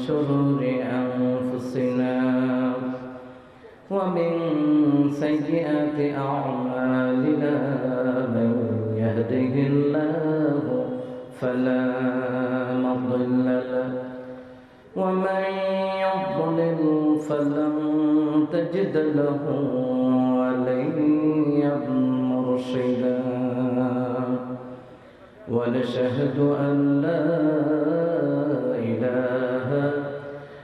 شرور أنفسنا ومن سيئات أعمالنا من يهده الله فلا مضل له ومن يضلل فلن تجد له وليا مرشدا ونشهد أن لا إله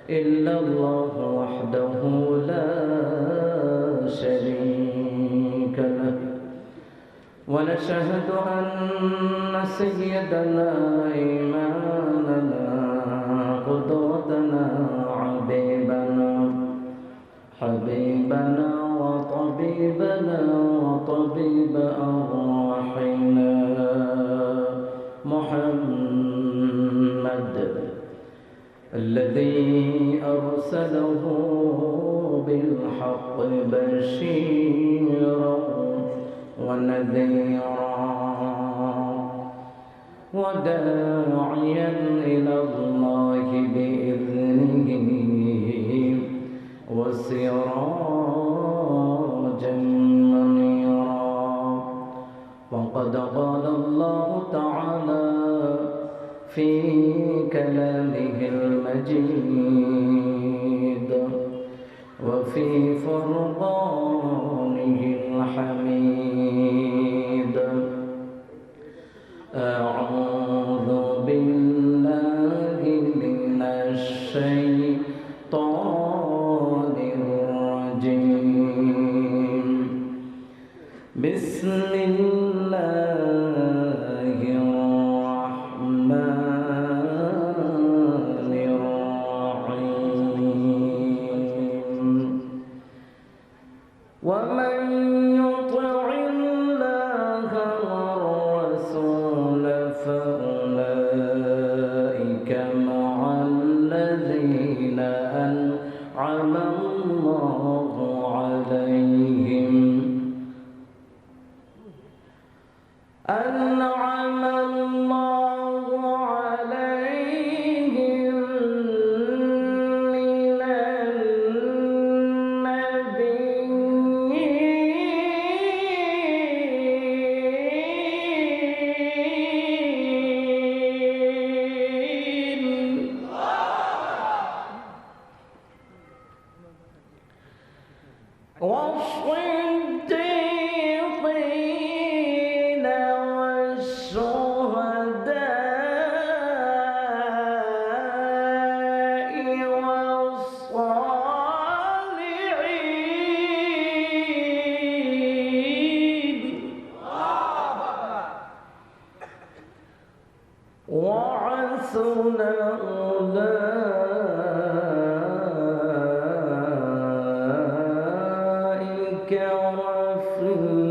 إلا الله وحده لا شريك له ونشهد أن سيدنا إمامنا قدوتنا حبيبنا وطبيبنا وطبيب أرواحنا محمد الذي أرسله بالحق بشيرا ونذيرا وداعيا إلى الله بإذنه وسراجا منيرا وقد قال الله تعالى في كلامه المجيد وفي فرقانه الحميد أعوذ بالله من الشيطان الرجيم بسم الله الرحمن الرحيم ومن يطع الله والرسول فأولئك مع الذين أنعم الله عليهم من النبيين والصديقين والشهداء والصالحين وحسن أولئك رفيقا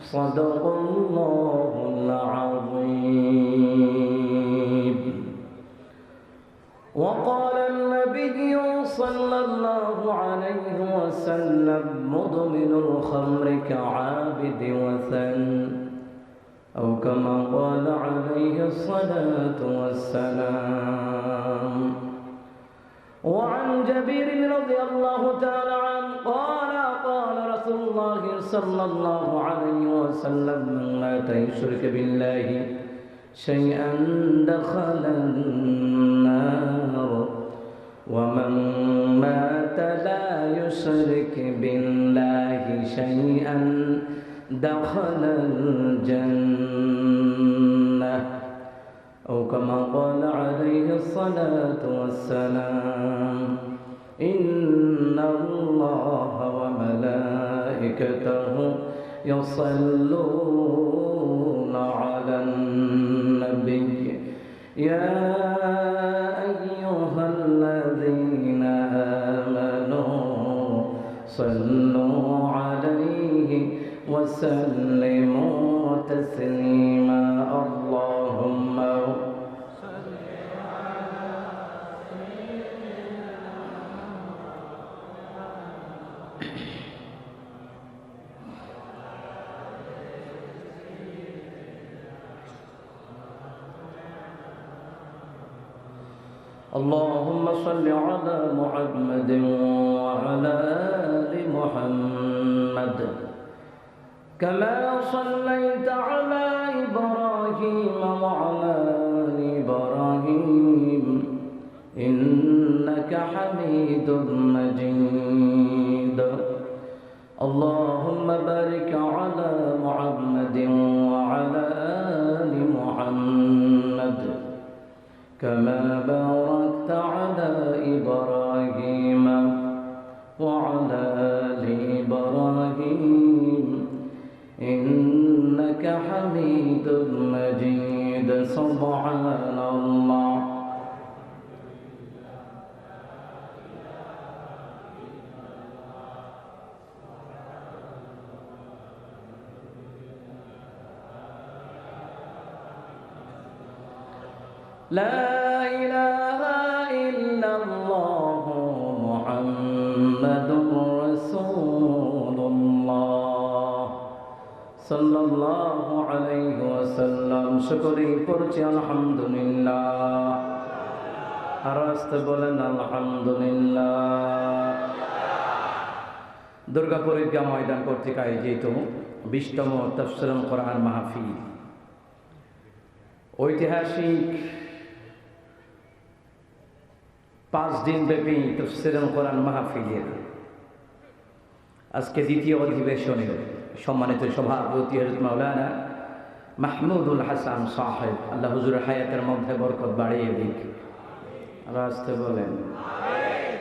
صدق الله العظيم وقال النبي صلى الله عليه وسلم مدمن الخمر كعابد وثن أو كما قال عليه الصلاة والسلام وعن جابر رضي الله تعالى عنه قال قال رسول الله صلى الله عليه وسلم من مات يشرك بالله شيئا دخل النار ومن مات لا يشرك بالله شيئا دخل الجنة أو كما قال عليه الصلاة والسلام إن الله وملائكته يصلون على النبي يا أيها الذين آمنوا صلوا عليه وسلموا تسليما اللهم صل على سيدنا اللهم صل على محمد وعلى آل محمد كما صليت على إبراهيم وعلى آل إبراهيم إنك حميد مجيد اللهم بارك على محمد وعلى آل محمد كما باركت على إبراهيم وعلى آل إبراهيم إنك حميد مجيد سبحان الله لا إله إلا الله محمد رسول الله صلى الله عليه وسلم شكري করছি আলহামদুলিল্লাহ আর আস্তে বলেন আলহামদুলিল্লাহ। দুর্গাপুর ঈদগাহ ময়দান কর্তৃক আয়োজিত 20তম তাফসীরুল কোরআন মাহফিল ঐতিহাসিক 5 দিন ব্যাপী তাফসীরুল কোরআন মাহফিলের আজকে দ্বিতীয় অধিবেশনের সম্মানিত সভাপতি হযরত মাওলানা মাহমুদুল হাসান সাহেব, আল্লাহ হুজুরের হায়াতের মধ্যে বরকত বাড়িয়ে দিক। আর আসতে বলেন আমিন।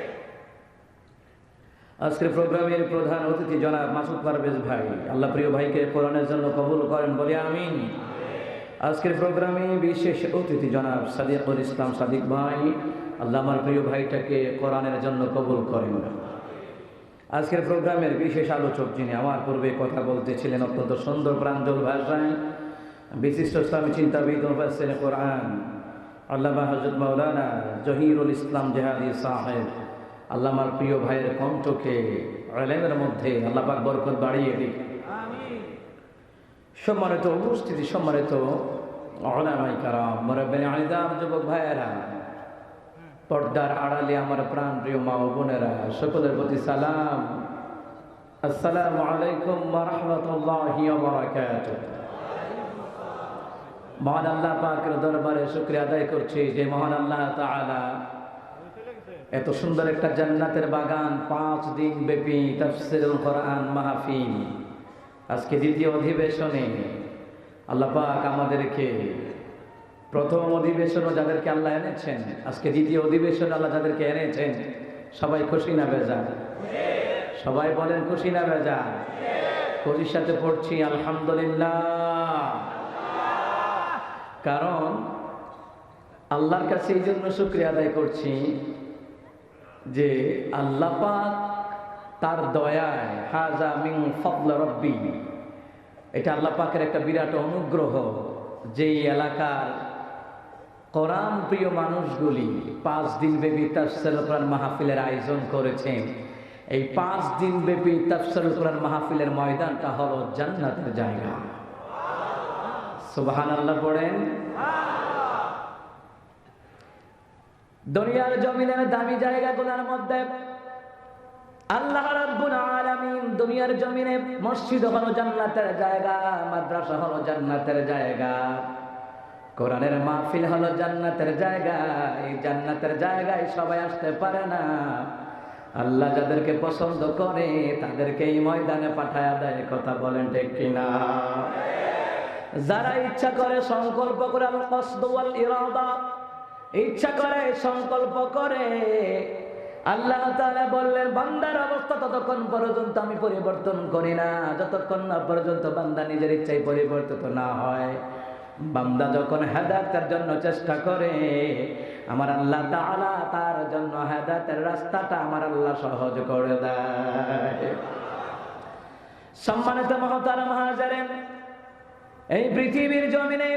আজকের প্রোগ্রামের প্রধান অতিথি জনাব মাসুদ পারভেজ ভাই, আল্লাহ প্রিয় ভাইকে কোরআনের জন্য কবুল করেন, বলি আমিন। আজকের প্রোগ্রামে বিশেষ অতিথি জনাব সাদিকুল ইসলাম সাদিক ভাই, আল্লাহ আমার প্রিয় ভাইটাকে কোরআনের জন্য কবুল করেন। আজকের প্রোগ্রামের বিশেষ আলোচক যিনি আমার পূর্বে কথা বলতেছিলেন অত্যন্ত সুন্দর প্রাঞ্জল ভাষায়, বিশিষ্ট ইসলামী চিন্তাবিদ মুফাসসির কোরআন আল্লামা হযরত মাওলানা জহিরুল ইসলাম জেহাদি সাহেব, আল্লাহ আমার প্রিয় ভাইয়ের কণ্ঠকে ইলমের মধ্যে আল্লাহ পাক বরকত বাড়িয়ে দিক। সম্মানিত উপস্থিতি, সম্মানিত উলামায়ে কেরাম, মুরব্বিয়ানে আলিদাম, যুবক ভাইয়েরা, পর্দার আড়ালে আমার প্রাণ প্রিয় মা ও বোনেরা, সকলের প্রতি সালাম, আসসালামু আলাইকুম ওয়া রাহমাতুল্লাহি ওয়া বারাকাতুহু। মহান আল্লাহ পাকের দরবারে শুকরিয়া আদায় করছি যে মহান আল্লাহ তাআলা এত সুন্দর একটা জান্নাতের বাগান, 5 দিন ব্যাপী তাফসীরুল কোরআন মাহফিল, আজকে দ্বিতীয় অধিবেশনে আল্লাহ পাক আমাদেরকে প্রথম অধিবেশনও যাদেরকে আল্লাহ এনেছেন, আজকে দ্বিতীয় অধিবেশন আল্লাহ যাদেরকে এনেছেন, সবাই খুশি না বেজার? সবাই বলেন খুশি না বেজার? খুশির সাথে পড়ছি আলহামদুলিল্লাহ। কারণ আল্লাহর কাছে এই জন্য শুকরিয়া আদায় করছি যে আল্লাহ পাক তার দয়ায়, হাজা মিন ফাদল রাব্বি, এটা আল্লাহ পাকের একটা বিরাট অনুগ্রহ, যেই এলাকার কোরআন প্রিয় মানুষগুলি 5 দিন ব্যাপী তাফসীরুল কোরআন মাহফিলের আয়োজন করেছেন। এই 5 দিন ব্যাপী তাফসীরুল কোরআন মাহফিলের ময়দানটা হলো জান্নাতের জায়গা। সুবহানাল্লাহ পড়েন। দুনিয়ার জমিনের দামি জায়গাগুলোর মধ্যে আল্লাহ রাব্বুল আলামিন দুনিয়ার জমিনে মসজিদ হলো জান্নাতের জায়গা, মাদ্রাসা হলো জান্নাতের জায়গা, কোরআনের মাহফিল হলো জান্নাতের জায়গা। এই জান্নাতের জায়গায় সবাই আসতে পারে না, আল্লাহ যাদেরকে পছন্দ করে তাদেরকে এই ময়দানে পাঠায় দেয়। কথা বলেন ঠিক কিনা? যারা ইচ্ছা করে সংকল্প করে, আল কসদ ওয়াল ইরাদা, ইচ্ছা করে সংকল্প করে, আল্লাহ তাআলা বললেন বান্দার অবস্থা ততক্ষণ পর্যন্ত আমি পরিবর্তন করি না যতক্ষণ না পর্যন্ত বান্দা নিজের ইচ্ছায় পরিবর্তিত না হয়। বান্দা যখন হেদায়েতের জন্য চেষ্টা করে, আমার আল্লাহ তাআলা তার জন্য হেদায়েতের রাস্তাটা আমার আল্লাহ সহজ করে দেয়। সম্মানিত মুহতারাম হাজিরিন, এই পৃথিবীর জমিনে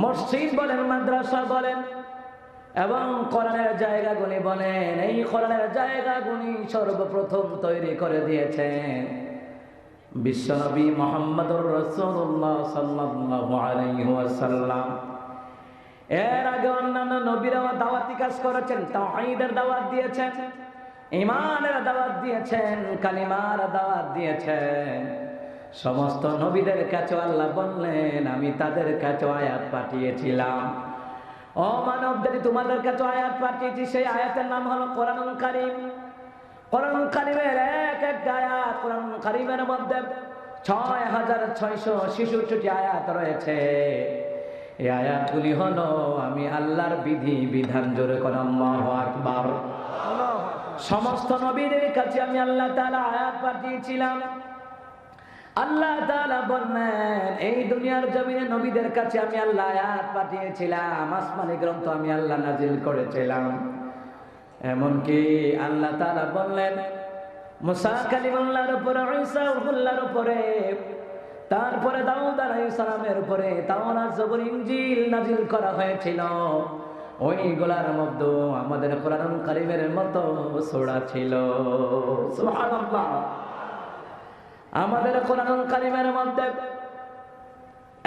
মসজিদ বলেন, মাদ্রাসা বলেন এবং কোরআনের জায়গাগুলি বলেন, এই কোরআনের জায়গাগুলি সর্বপ্রথম তৈরি করে দিয়েছেন বিশ্বনবী মুহাম্মদুর রাসূলুল্লাহ সাল্লাল্লাহু আলাইহি ওয়াসাল্লাম। এর আগে অন্যান্য নবীরাও দাওয়াতি কাজ করেছেন, তাওহীদের দাওয়াত দিয়েছেন, ঈমানের দাওয়াত দিয়েছেন, কালিমার দাওয়াত দিয়েছেন। সমস্ত নবীদের কাছে আল্লাহ বললেন আমি তাদের কাছে আয়াত পাঠিয়েছিলাম। ও মানবদের তোমাদের কাছে আয়াত পাঠিয়েছি, সেই আয়াতের নাম হলো কোরআনুল কারীম। কোরআনুল কারীমের এক একটা আয়াত, কোরআনুল কারীমের মধ্যে 6666টি আয়াত রয়েছে। এই আয়াতগুলি হলো আমি আল্লাহর বিধি বিধান, জোরে করে আল্লাহু আকবার। সমস্ত নবীদের কাছে আমি আল্লাহ তাআলা আয়াত পাঠিয়েছিলাম। আল্লাহ তাআলা বললেন এই দুনিয়ার জমিনে নবীদের কাছে আমি আল্লাহ আয়াত পাঠিয়েছিলাম, আসমানি গ্রন্থ আমি আল্লাহ নাজিল করেছিলাম। এমনকি আল্লাহ তাআলা বললেন মুসা কালিমুল্লাহর উপরে, ঈসা রূহুল্লাহর উপরে, তারপরে দাউদ আলাইহিস সালামের উপরে তাওরাত, জবুর, ইনজিল নাজিল করা হয়েছিল। ওইগুলার মধ্যে আমাদের কোরআনুল কারীমের মতো সূরা ছিল। সুবহানাল্লাহ। আমাদের কোরআনুল কারীমের মধ্যে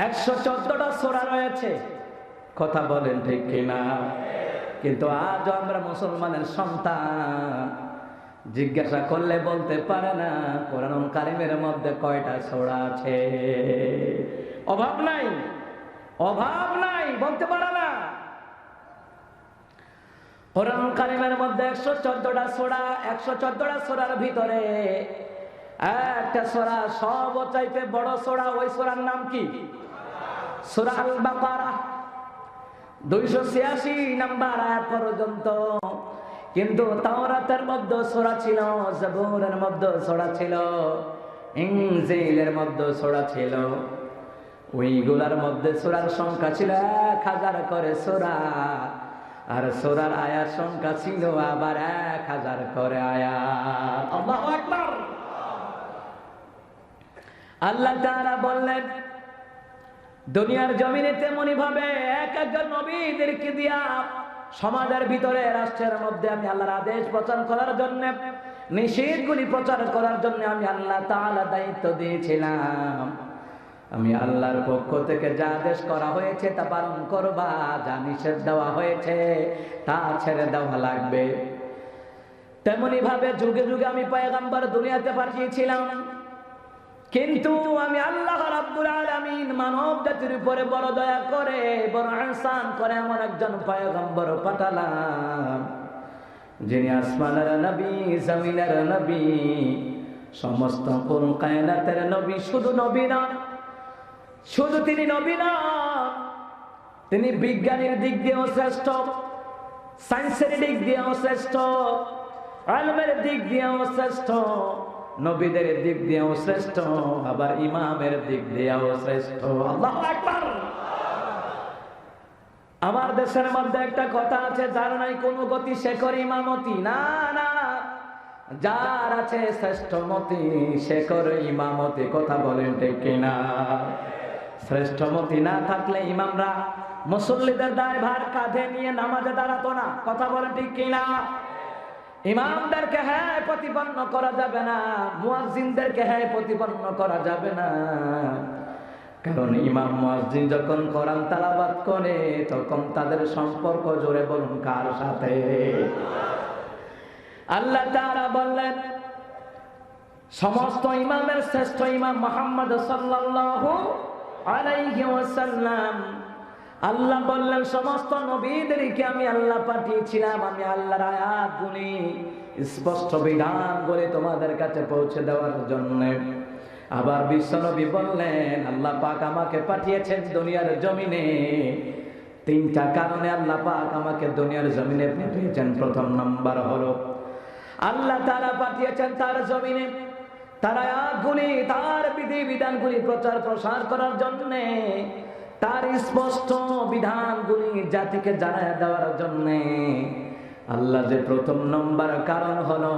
114টা সূরা রয়েছে। কথা বলেন ঠিক কিনা? কিন্তু আজ আমরা মুসলমানের সন্তান জিজ্ঞাসা করলে বলতে পারে না কোরআনুল কারীমের মধ্যে কয়টা সূরা আছে। অভাব নাই, অভাব নাই, বলতে পারে না। কোরআনুল কারীমের মধ্যে 114টা সূরা, 114টা সূরার ভিতরে একটা সূরা সবচাইতে বড় সূরা, ওই সূরার নাম কি? সূরা আল বাকারা, 286 নাম্বার আয়াত পর্যন্ত। কিন্তু তাওরাতের মধ্যে সূরা ছিল, জবুরের মধ্যে সূরা ছিল, ইনজিলের মধ্যে সূরা ছিল। ওইগুলার মধ্যে সূরার সংখ্যা ছিল 1000 করে সূরা, আর সূরার আয়াত সংখ্যা ছিল আবার 1000 করে আয়াত। আল্লাহু আকবার। আল্লাহ তাআলা বললেন দুনিয়ার জমিনে তেমনি ভাবে এক একজন নবীদেরকে দিয়া সমাজের ভিতরে, রাষ্ট্রের মধ্যে আমি আল্লাহর আদেশ প্রচার করার জন্য, নিষেধগুলি প্রচার করার জন্য আমি আল্লাহ তাআলা দায়িত্ব দিয়েছিলাম। আমি আল্লাহর পক্ষ থেকে যা আদেশ করা হয়েছে তা পালন করবা, যা নিষেধ দেওয়া হয়েছে তা ছেড়ে দেওয়া লাগবে। তেমনি ভাবে যুগে যুগে আমি পয়গম্বর দুনিয়াতে পাঠিয়েছিলাম। কিন্তু আমি আল্লাহ রাব্বুল আলামিন মানব জাতির উপরে বড় দয়া করে, বড় ইহসান করে এমন একজন পয়গম্বর পাঠালাম যিনি আসমানের নবী, জমিনের নবী, সমস্ত কোন কায়নাতের নবী। শুধু নবী না, শুধু তিনি নবী না, তিনি বিজ্ঞানের দিক দিয়েও শ্রেষ্ঠ, সায়েন্সের দিক দিয়েও শ্রেষ্ঠ, ইলমের দিক দিয়েও শ্রেষ্ঠ, নবীদের দিক দিয়েও শ্রেষ্ঠ, আবার ইমামের দিক দিয়েও শ্রেষ্ঠ। আল্লাহু আকবার। আমার দেশের মধ্যে একটা কথা আছে, যার নাই কোনো গতি সে করে ইমামতি। না না, যার আছে শ্রেষ্ঠমতি সে করে ইমামতি। কথা বলেন ঠিক কিনা? শ্রেষ্ঠমতি না থাকলে ইমামরা মুসল্লিদের দায়ভার কাঁধে নিয়ে নামাজে দাঁড়াতো না। কথা বলেন ঠিক কিনা? ইমামদেরকে হ্যাঁ প্রতিপন্ন করা যাবে না, মুয়াজ্জিনদেরকে হ্যাঁ প্রতিপন্ন করা যাবে না। কারণ ইমাম মুয়াজ্জিন যখন কোরআন তেলাওয়াত করে তখন তাদের সম্পর্ক, জোরে বলুন কার সাথে? আল্লাহ তাআলা বললেন সমস্ত ইমামের শ্রেষ্ঠ ইমাম মুহাম্মদ সাল্লাল্লাহু আলাইহি ওয়াসাল্লাম। আল্লাহ বললেন সমস্ত নবীদেরকে আমি আল্লাহ পাঠিয়েছিলাম আমি আল্লাহর আয়াতগুলি, স্পষ্ট বিধানগুলি তোমাদের কাছে পৌঁছে দেওয়ার জন্য। আবার বিশ্বনবী বললেন আল্লাহ পাক আমাকে পাঠিয়েছেন দুনিয়ার জমিনে 3টা কারণে। আল্লাহ পাক আমাকে দুনিয়ার জমিনে পাঠিয়েছেন। প্রথম নাম্বার হলো আল্লাহ তাআলা পাঠিয়েছেন তার জমিনে তার আয়াতগুলি, তার বিধি বিধানগুলি প্রচার প্রসার করার জন্য, তার স্পষ্ট বিধানগুলি জাতিকে জানায় দেওয়ার জন্য। আল্লাহ যে প্রথম নম্বর কারণ হলো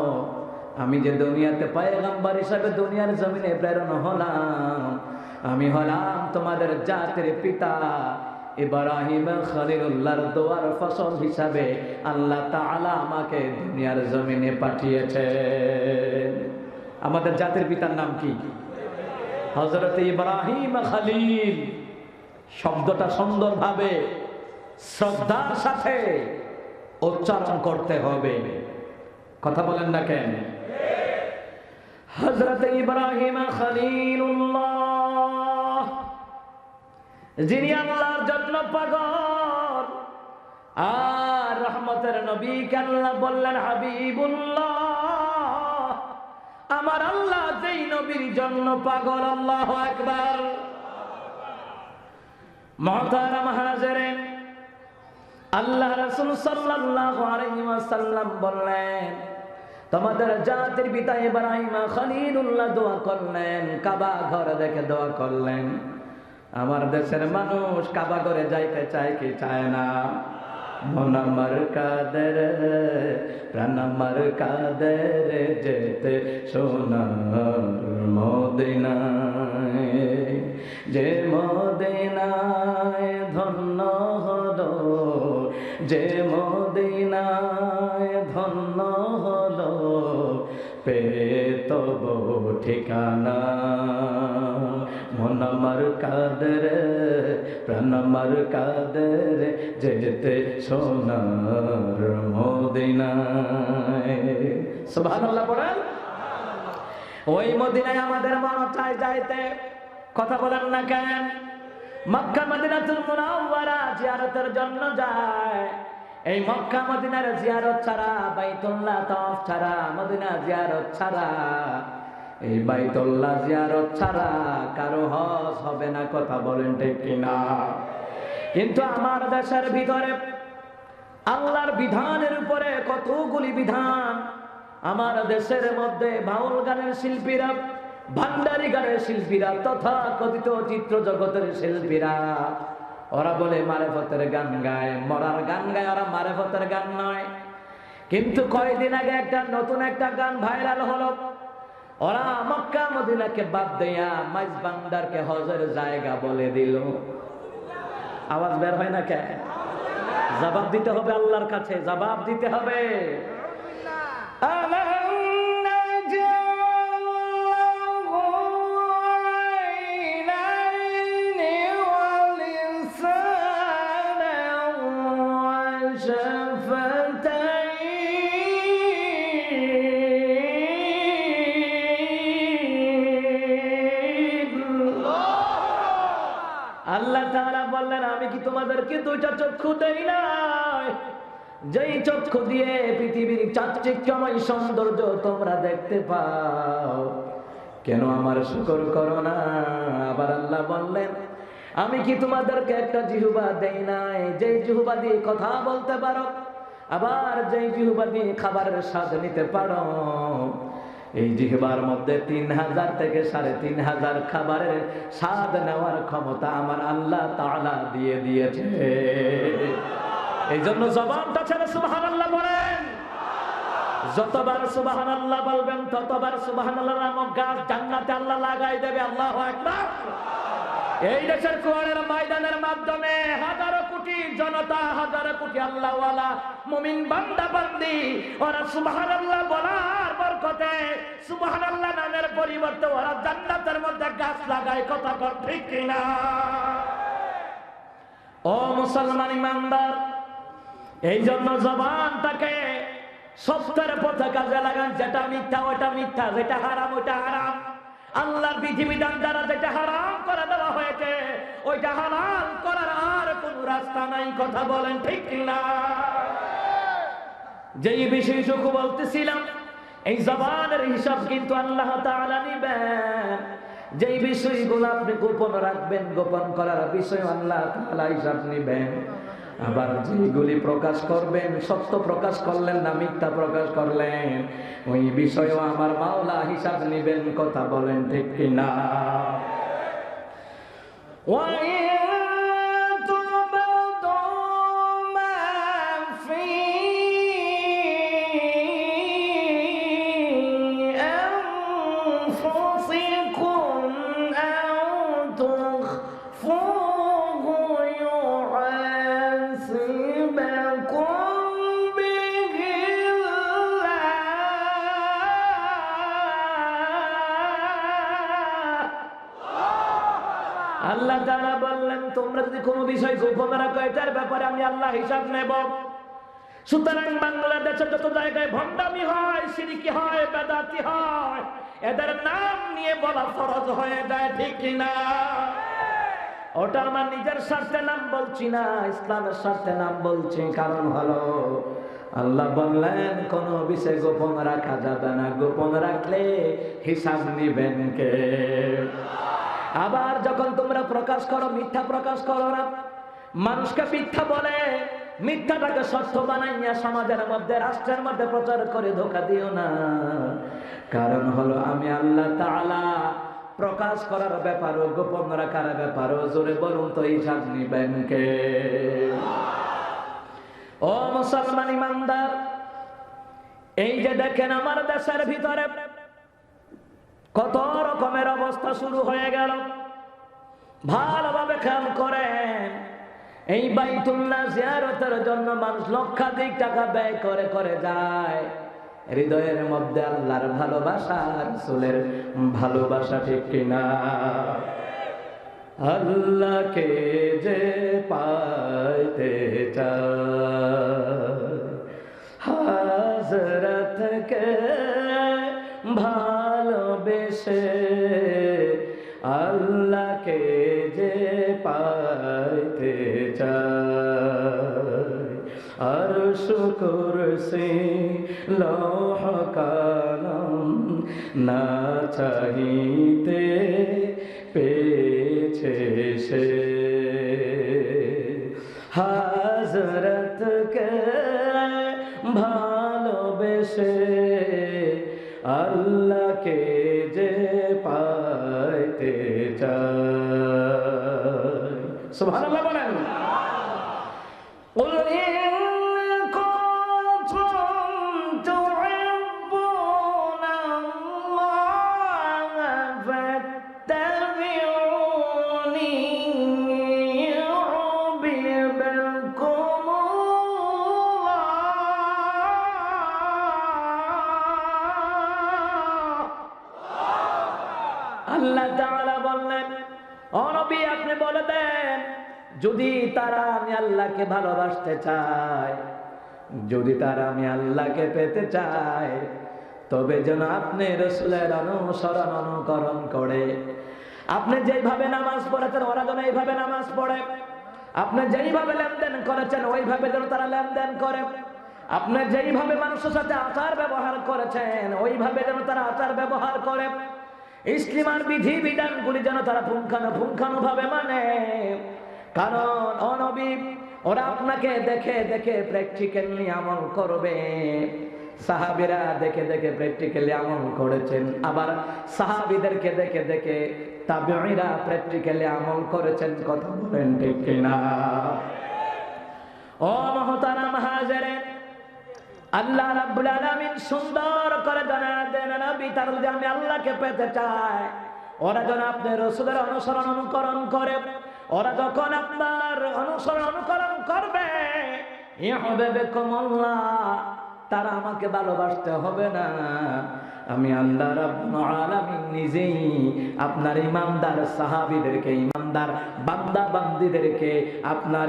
আমি যে দুনিয়াতে পয়গম্বর হিসাবে দুনিয়ার জমিনে প্রেরণ হলাম, আমি হলাম তোমাদের জাতির পিতা ইব্রাহিম খলিলুল্লাহর দোয়ার ফসল হিসাবে আল্লাহ তাআলা আমাকে দুনিয়ার জমিনে পাঠিয়েছেন। আমাদের জাতির পিতার নাম কি? হযরত ইব্রাহিম খলিল। শব্দটা সুন্দরভাবে শ্রদ্ধার সাথে উচ্চারণ করতে হবে। কথা বলেন না কেন? হযরত ইব্রাহিম খলিলুল্লাহ, যিনি আল্লাহর জন্য পাগল, আর রহমতের নবীকে আল্লাহ বললেন হাবিবুল্লাহ, আমার আল্লাহ যেই নবীর জন্য পাগল। আল্লাহু আকবার। মুহতারাম হাজিরিন, আল্লাহ রাসূল সাল্লাল্লাহু আলাইহি ওয়াসাল্লাম বললেন, তোমাদের জাতির পিতা ইব্রাহিম খলিলুল্লাহ দোয়া করলেন, কাবা ঘর দেখে দোয়া করলেন। আমার দেশের মানুষ কাবা ঘরে যাইতে চায় কি চায় না? মন আমার কাদের, প্রাণ আমার কাদের, যেতে সোনার মদিনায়, যে মদিনায় ধন্য হলো, যে মদিনায় ধন্য হলো, পেত ঠিকানা। মন আমার কাদের, প্রাণ আমার কাদের, যেতে সোনার মদিনায়। সুবহানাল্লাহ পড়েন। ওই মদিনায় আমাদের মন চায় যাইতে। কথা বলেন না কেন? মক্কা মদিনাতুল মুনাওয়ারা জিয়ারতের জন্য যায়। এই মক্কা মদিনার জিয়ারত ছাড়া, বাইতুল্লাহ তাওয়াফ ছাড়া, মদিনা জিয়ারত ছাড়া, এই বাইতুল্লাহ জিয়ারত ছাড়া কারো হজ হবে না। কথা বলেন ঠিক কিনা? কিন্তু আমার দেশের ভিতরে আল্লাহর বিধানের উপরে কতগুলি বিধান। আমার দেশের মধ্যে বাউল গানের শিল্পীরা, ভান্ডারি গানের শিল্পীরা, তথা কথিত চিত্র জগতের শিল্পীরা, ওরা বলে মারেফতের গান গায়, মরার গান গায়, ওরা মারেফতের গান নয়। কিন্তু কয়েকদিন আগে নতুন একটা গান ভাইরাল হলো। ওরা মক্কা মদিনাকে বাদ দেয়া মাইজ বান্দারকে হজের জায়গা বলে দিল। আওয়াজ বের হয় না কেন? জবাব দিতে হবে আল্লাহর কাছে, জবাব দিতে হবে। আল্লাহ তাআলা বললেন, আমি কি তোমাদেরকে দুইটা চক্ষু দেই নাই? যেই চক্ষু দিয়ে পৃথিবীর চাকচিক্যময় সৌন্দর্য তোমরা দেখতে পাও, কেন আমার শুকর করো না? আবার আল্লাহ বললেন, আমি কি তোমাদেরকে একটা জিহ্বা দেই নাই? যেই জিহ্বা দিয়ে কথা বলতে পারো, আবার যেই জিহ্বা দিয়ে খাবারের স্বাদ নিতে পারো। এই জিহ্বার মধ্যে 3000 থেকে 3500 খাবারের স্বাদ নেওয়ার ক্ষমতা আমার আল্লাহ তাআলা দিয়ে দিয়েছে। এই জন্য জবানটা ছেড়ে সুবহানাল্লাহ বলেন। যতবার সুবহানাল্লাহ বলবেন ততবার সুবহানাল্লাহ নামক গাছ জান্নাতে আল্লাহ লাগাই দেবে। আল্লাহু আকবার। এই দেশের কোরআনের ময়দানের মাধ্যমে হাজারো কোটি জনতা, হাজারো কোটি আল্লাহওয়ালা মুমিন বান্দা বান্দি, ওরা সুবহানাল্লাহ বলার বরকতে, সুবহানাল্লাহ নামের পরিবর্তে ওরা জান্নাতের মধ্যে গাছ লাগায়। কথা কর ঠিক কিনা? ও মুসলমান ইমানদার, এই জন্য জবানটাকে সত্যের পথে কাজে লাগান। যেটা মিথ্যা ওটা মিথ্যা, যেটা হারাম ওটা হারাম। আল্লাহর বিধিবিধান দ্বারা যেটা হারাম করে দেওয়া হয়েছে, ওইটা হালাল করার আর কোন রাস্তা নাই। কথা বলেন ঠিক না? যেই বিষয় সুখ বলতেছিলাম, এই জবানের হিসাব কিন্তু আল্লাহ তাআলা নিবেন। যেই বিষয়গুলো আপনি গোপন রাখবেন, গোপন করার বিষয় আল্লাহ তাআলা হিসাব নিবেন। আবার যেগুলি প্রকাশ করবেন, সত্য প্রকাশ করলেন না মিথ্যা প্রকাশ করলেন, ওই বিষয়েও আমার মাওলা হিসাব নিবেন। কথা বলেন ঠিক কিনা? আল্লাহ তাআলা বললেন, বিষয় গোপন রাখো, এটার ব্যাপারে আমি আল্লাহ হিসাব নেব। সুতরাং বাংলাদেশে যত জায়গায় ভণ্ডামি হয়, শিরকি হয়, বেদাতি হয়, এদের নাম নিয়ে বলা ফরজ হয়ে যায়, ঠিক কিনা? ওটা আমার নিজের স্বার্থে নাম বলছি না, ইসলামের স্বার্থে নাম বলছি। কারণ হলো আল্লাহ বললেন কোন বিষয় গোপন রাখা যাবে না, গোপন রাখলে হিসাব নিবেন কে? আবার যখন তোমরা প্রকাশ করো, মিথ্যা প্রকাশ করো না, মানুষকে মিথ্যা বলে মিথ্যাটাকে সত্য বানাইয়া সমাজের মধ্যে, রাষ্ট্রের মধ্যে প্রচার করে ধোঁকা দিও না। কারণ হলো আমি আল্লাহ তাআলা প্রকাশ করার ব্যাপারও গোপন রাখার ব্যাপারও, জোরে বলুন তো, হিসাব নিবেন কে? ও মুসলমান ইমানদার, এই যে দেখেন আমার দেশের ভিতরে কত রকমের অবস্থা শুরু হয়ে গেল, ভালোভাবে খেয়াল করেন। এই বাইতুল্লাহ জিয়ারতের জন্য মানুষ লক্ষাধিক টাকা ব্যয় করে করে যায়। হৃদয়ের মধ্যে আল্লাহর ভালোবাসা, রাসূলের ভালোবাসা, ঠিক কিনা? আল্লাহকে যে পাইতে চায়, হযরতকে ভালোবেসে, আল্লাহকে যে পাইতে চায়, আরশ কুরসি লৌহ কলম না চাহিতে পেয়েছে সে, হযরতকে ভালোবেসে, আল্লাহকে যে পাইতে চায়। সুবহানাল্লাহ বলেন। আল্লাহ তাআলা বললেন, ও নবী আপনি বলে দেন, যদি তারা আমি আল্লাহকে ভালোবাসতে চায়, যদি তারা আমি আল্লাহকে পেতে চায়, তবে যেন আপনি রাসূলের অনুসরণ অনুকরণ করে। আপনি যেইভাবে নামাজ পড়েছেন ওরা যেন এইভাবে নামাজ পড়ে, আপনি যেইভাবে লেনদেন করেছেন ওইভাবে যেন তারা লেনদেন করে, আপনি যেইভাবে মানুষের সাথে আচার ব্যবহার করেছেন ওইভাবে যেন তারা আচার ব্যবহার করে। ইসলামের বিধি বিধানগুলি যেন তারা পুঙ্খানুপুঙ্খানুভাবে মানে। কারণ ও নবী, ওরা আপনাকে দেখে দেখে প্র্যাকটিক্যালি আমল করবে। সাহাবীরা দেখে দেখে প্র্যাকটিক্যালি আমল করেছেন, আবার সাহাবীদেরকে দেখে দেখে তাবেঈরা প্র্যাকটিক্যালি আমল করেছেন। কথা বলেন ঠিক কিনা? ও মুহতারাম হাজিরিন, আল্লাহ রাব্বুল আলামিন সুন্দর করে জানায় দেন, নবী তারা যদি আমি আল্লাহকে পেতে চায়, ওরা যেন আপনার রাসূলের অনুসরণ অনুকরণ করে। ওরা যখন আপনার অনুসরণ অনুকরণ করবে, ইউহিব্বুকুমুল্লাহ, তারা আমাকে ভালোবাসতে হবে না, আমি আল্লাহ রাব্বুল আলামিন নিজেই আপনার ইমানদার সাহাবীদেরকে, ইমানদার বান্দা বান্দীদেরকে, আপনার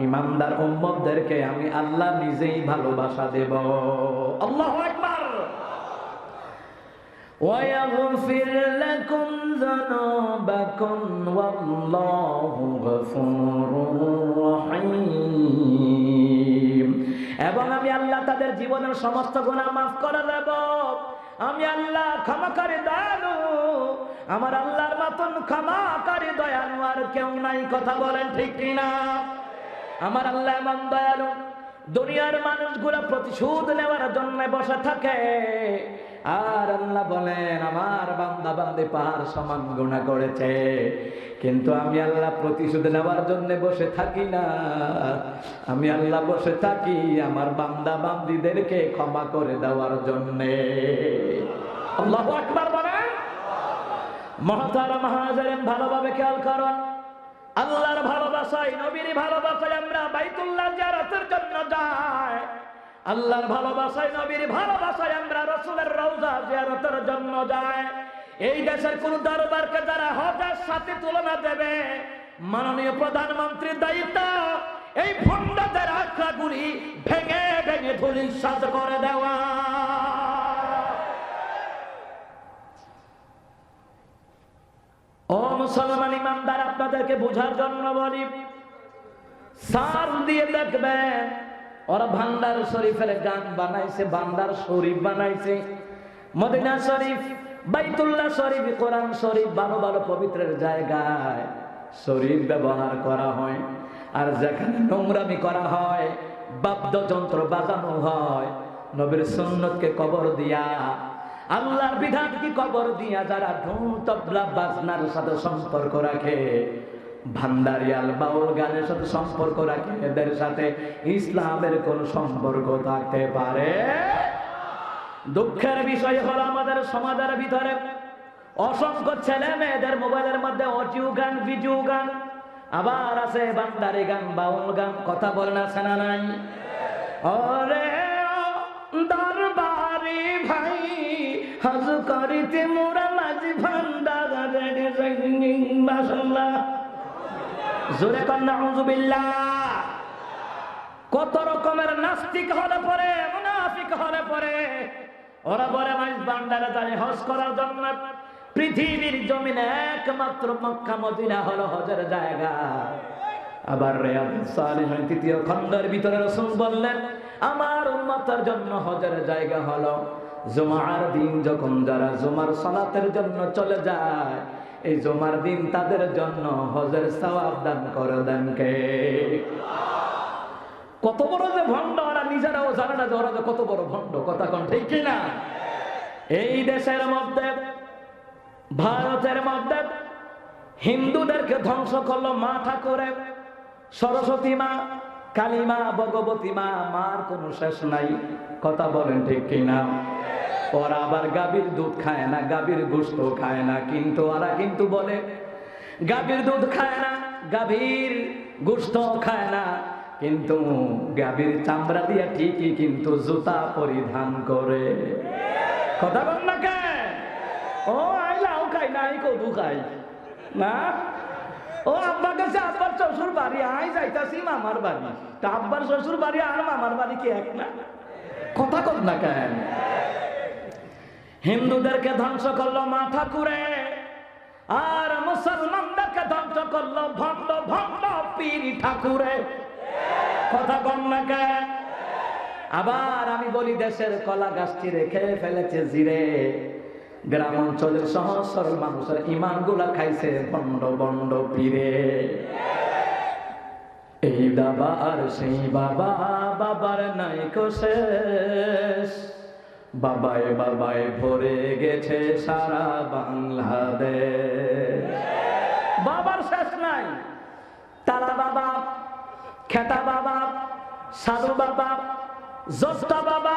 ইমানদার উম্মতদেরকে আমি আল্লাহ নিজেই ভালোবাসা দেব। আল্লাহু আকবার। وَيَغْفِرْ لَكُمْ ذُنُوبَكُمْ وَاللَّهُ غَفُورٌ رَحِيمٌ। এবং আমি আল্লাহ তাদের জীবনের সমস্ত গুনাহ মাফ করে দেব। আমি আল্লাহ ক্ষমাকারী দয়ালু, আমার আল্লাহর মতন ক্ষমাকারী দয়ালু আর কেউ নাই। কথা বলেন ঠিক কিনা? আমার আল্লাহ এমন দয়ালু, দুনিয়ার মানুষগুলো প্রতিশোধ নেওয়ার জন্য বসে থাকে, আর আল্লাহ বলেন আমার বান্দা বান্দী পাহাড় সমান গুনাহ করেছে, কিন্তু আমি আল্লাহ প্রতিশোধ নেওয়ার জন্য বসে থাকি না। আমি আল্লাহ বসে থাকি আমার বান্দা বান্দীদেরকে ক্ষমা করে দেওয়ার জন্য। আল্লাহু আকবার বলেন। মুহতারাম হাজিরিন, ভালোভাবে খেয়াল করুন, আল্লাহর ভালোবাসায়, নবীর ভালোবাসায় আমরা বাইতুল্লাহ জিয়ারতের জন্য যাই। আল্লাহর ভালোবাসায়, নবীর ভালোবাসায় আমরা রাসূলের রওজা জিয়ারতের জন্য যাই। এই দেশের কোন দরবারকে যারা হজের সাথে তুলনা দেবে, মাননীয় প্রধানমন্ত্রীর দায়িত্ব এই ভণ্ডদের আখড়াগুলি ভেঙে ভেঙে ধূলিসাৎ করে দেওয়া। ও মুসলমান ইমানদার, আপনাদেরকে বোঝার জন্য বলি, সার দিয়ে দেখবেন ওরা ভান্ডার শরীফের গান বানাইছে, ভান্ডার শরীফ বানাইছে, মদিনা শরীফ, বাইতুল্লাহ শরীফ, কোরআন শরীফ, ভালো ভালো পবিত্রের জায়গায় শরীফ ব্যবহার করা হয়। আর যেখানে নোংরামি করা হয়, বাদ্যযন্ত্র বাজানো হয়, নবীর সুন্নতকে কবর দিয়া, আল্লাহর বিধানকে কবর দিয়া যারা ঢোল তবলা বাজনার সাথে সম্পর্ক রাখে, ভান্ডারিয়াল বাউল গানের সাথে সম্পর্ক রাখে, এদের সাথে ইসলামের কোন সম্পর্ক থাকতে পারে? দুঃখের বিষয় হলো আমাদের সমাজের ভিতরে অসংখ্য ছেলে মেয়েদের মোবাইলের মধ্যে অডিও গান, ভিডিও গান, আবার আছে ভান্ডারি গান, বাউল গান। কথা বলেন আছে না নাই? ওরে দরবারি ভাই হজ করিতে মোরা মাঝি ভান্ডারে মাশাআল্লাহ, জোরে কন্যা নাউযুবিল্লাহ। কত রকমের নাস্তিক হলে পরে, মুনাফিক হলে পরে ওরা বলে মাঝ ভান্ডারে যায় হজ করার জন্য। পৃথিবীর জমিনে একমাত্র মক্কা মদিনা হলো হজের জায়গা। আবার রিয়াদুস সালিহিন ৩য় খণ্ডের ভিতরে রাসূল বললেন, আমার উম্মতের জন্য হজের জায়গা হলো জুমার দিন। যখন যারা জুমার সালাতের জন্য চলে যায়, এই জুমার দিন তাদের জন্য হজের সওয়াব দান করে দেন কে? কত বড় যে ভণ্ড, ওরা নিজেরাও জানে না যে ওরা যে কত বড় ভণ্ড। কথা কোন ঠিক কিনা? এই দেশের মধ্যে, ভারতের মধ্যে হিন্দুদেরকে ধ্বংস করলো মা ঠাকুরে, সরস্বতী মা, কালী মা, ভগবতী মা, মার কোনো শেষ নাই। কথা বলেন ঠিক কিনা? ওরা আবার গাভীর দুধ খায় না, গাভীর গোশত খায় না, কিন্তু ওরা কিন্তু বলে গাভীর দুধ খায় না, গাভীর গোশত খায় না, কিন্তু গাভীর চামড়া দিয়ে ঠিকই কিন্তু জুতা পরিধান করে। কথা বল না কে? ও আইলাও খাই না, এই কদু খাই না। ও আব্বার কাছে আব্বার শ্বশুর বাড়ি, আই যাইতাছি মামার বাড়ি। তা আব্বার শ্বশুর বাড়ি আর মামার বাড়ি কি এক না? কথা কর না কেন? হিন্দুদেরকে ধ্বংস করলো মা ঠাকুরে, আর মুসলমানদেরকে ধ্বংস করলো ভণ্ড ভণ্ড পীর ঠাকুরে। কথা কর না কেন? আবার আমি বলি, দেশের কলা গাছটি রেখে ফেলেছে জিরে, গ্রাম অঞ্চলের সহজ সরল মানুষের ইমান গুলা খাইছে বন্ড বন্ড পীরে। এই বাবা আর সেই বাবা, বাবার নাই শেষ, বাবায় বাবায় ভরে গেছে সারা বাংলাদেশ। বাবার শেষ নাই। তারা বাবা, খেতা বাবা, সাধু বাবা, জোস্তা বাবা,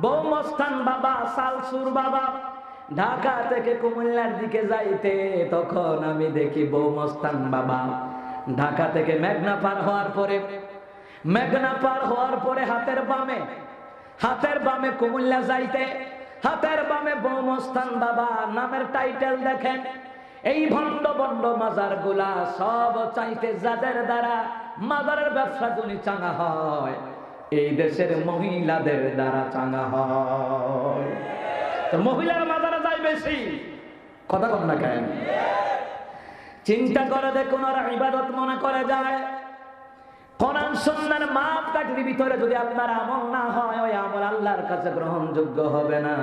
বৌমস্তান বাবা, সালসুর বাবা। ঢাকা থেকে কুমিল্লার দিকে যাইতে তখন আমি দেখি বৌমস্তান বাবা। ঢাকা থেকে মেঘনা পার হওয়ার পরে, মেঘনা পার হওয়ার পরে হাতের বামে কুমিল্লা যাইতে, হাতের বামে বৌমস্তান বাবা নামের টাইটেল দেখেন। এই ভণ্ড ভণ্ড মাজার গুলা সব চাইতে যাদের দ্বারা মাজারের ব্যবসাগুলি চাঙা হয়, এই দেশের মহিলাদের দ্বারা চাঙা হয়। তো মহিলার মাজারে যায় বেশি। কথা কন না কেন? চিন্তা করে দেখুন, ওরা ইবাদত মনে করে যায়। কোরআন সুন্নাহর মাপকাঠির ভিতরে যদি আপনার আমল না হয়, ওই আমল আল্লাহর কাছে গ্রহণযোগ্য হবে না।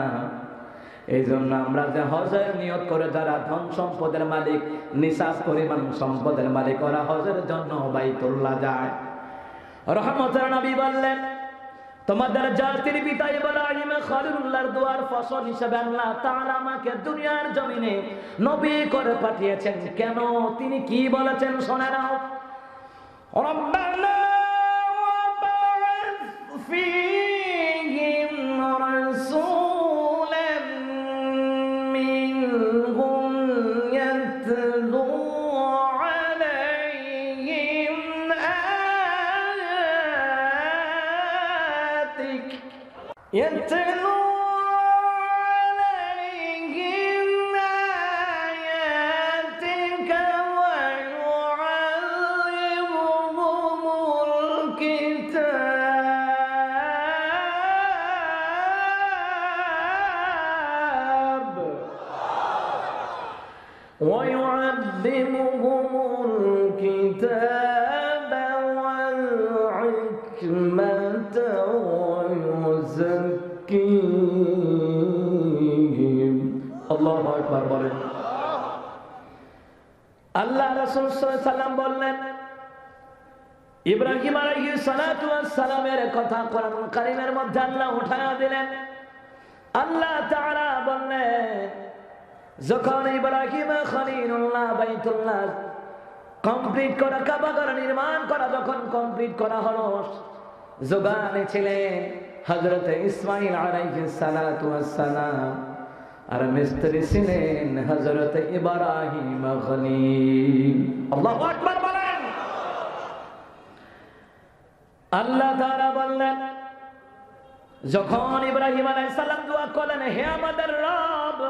এই জন্য আমরা যে হজের নিয়ত করে যারা ধন সম্পদের মালিক, নিসাব পরিমাণ সম্পদের মালিক, ওরা হজের জন্য বাইতুল্লাহ যায়। রহমতের নবী বললেন, তোমাদের জাতির পিতা ইব্রাহিম খলিলুল্লাহর দুয়ার ফসল হিসেবে আল্লাহ তাআলা আমাকে দুনিয়ার জমিনে নবী করে পাঠিয়েছেন। কেন? তিনি কি বলেছেন শুনে নাও। রব্বানা ওয়াবা'আথ ফীহিম রাসূলাম মিনহুম ইয়াতলু আলাইহিম আয়াতিক يتلو عليهم آياتك ويعلمهم ويعلمهم الكتاب والحكمة ويزكيهم الله أكبر বলেন আল্লাহ রাসূল সাল্লাল্লাহু আলাইহি সাল্লাম বললেন ইব্রাহিম আলাইহিস সালাতু ওয়াস সালামের কথা কোরআন কারীমের মধ্যে আল্লাহ উঠায়া দিলেন আল্লাহ তাআলা বললেন যখন ইব্রাহিম খলিলুল্লাহ বাইতুল্লাহ কমপ্লিট করা কাবা ঘর নির্মাণ করা যখন কমপ্লিট করা হলো যোগানে ছিলেন হযরত ইসমাঈল আলাইহিস সালাতু ওয়াস সালাম আর মিস্ত্রি ছিলেন হযরত ইব্রাহিম খলিল আল্লাহু আকবার বলেন আল্লাহ তাআলা বললেন যখন ইব্রাহিম আলাইহিস সালাম দোয়া করলেন হে আমাদের রব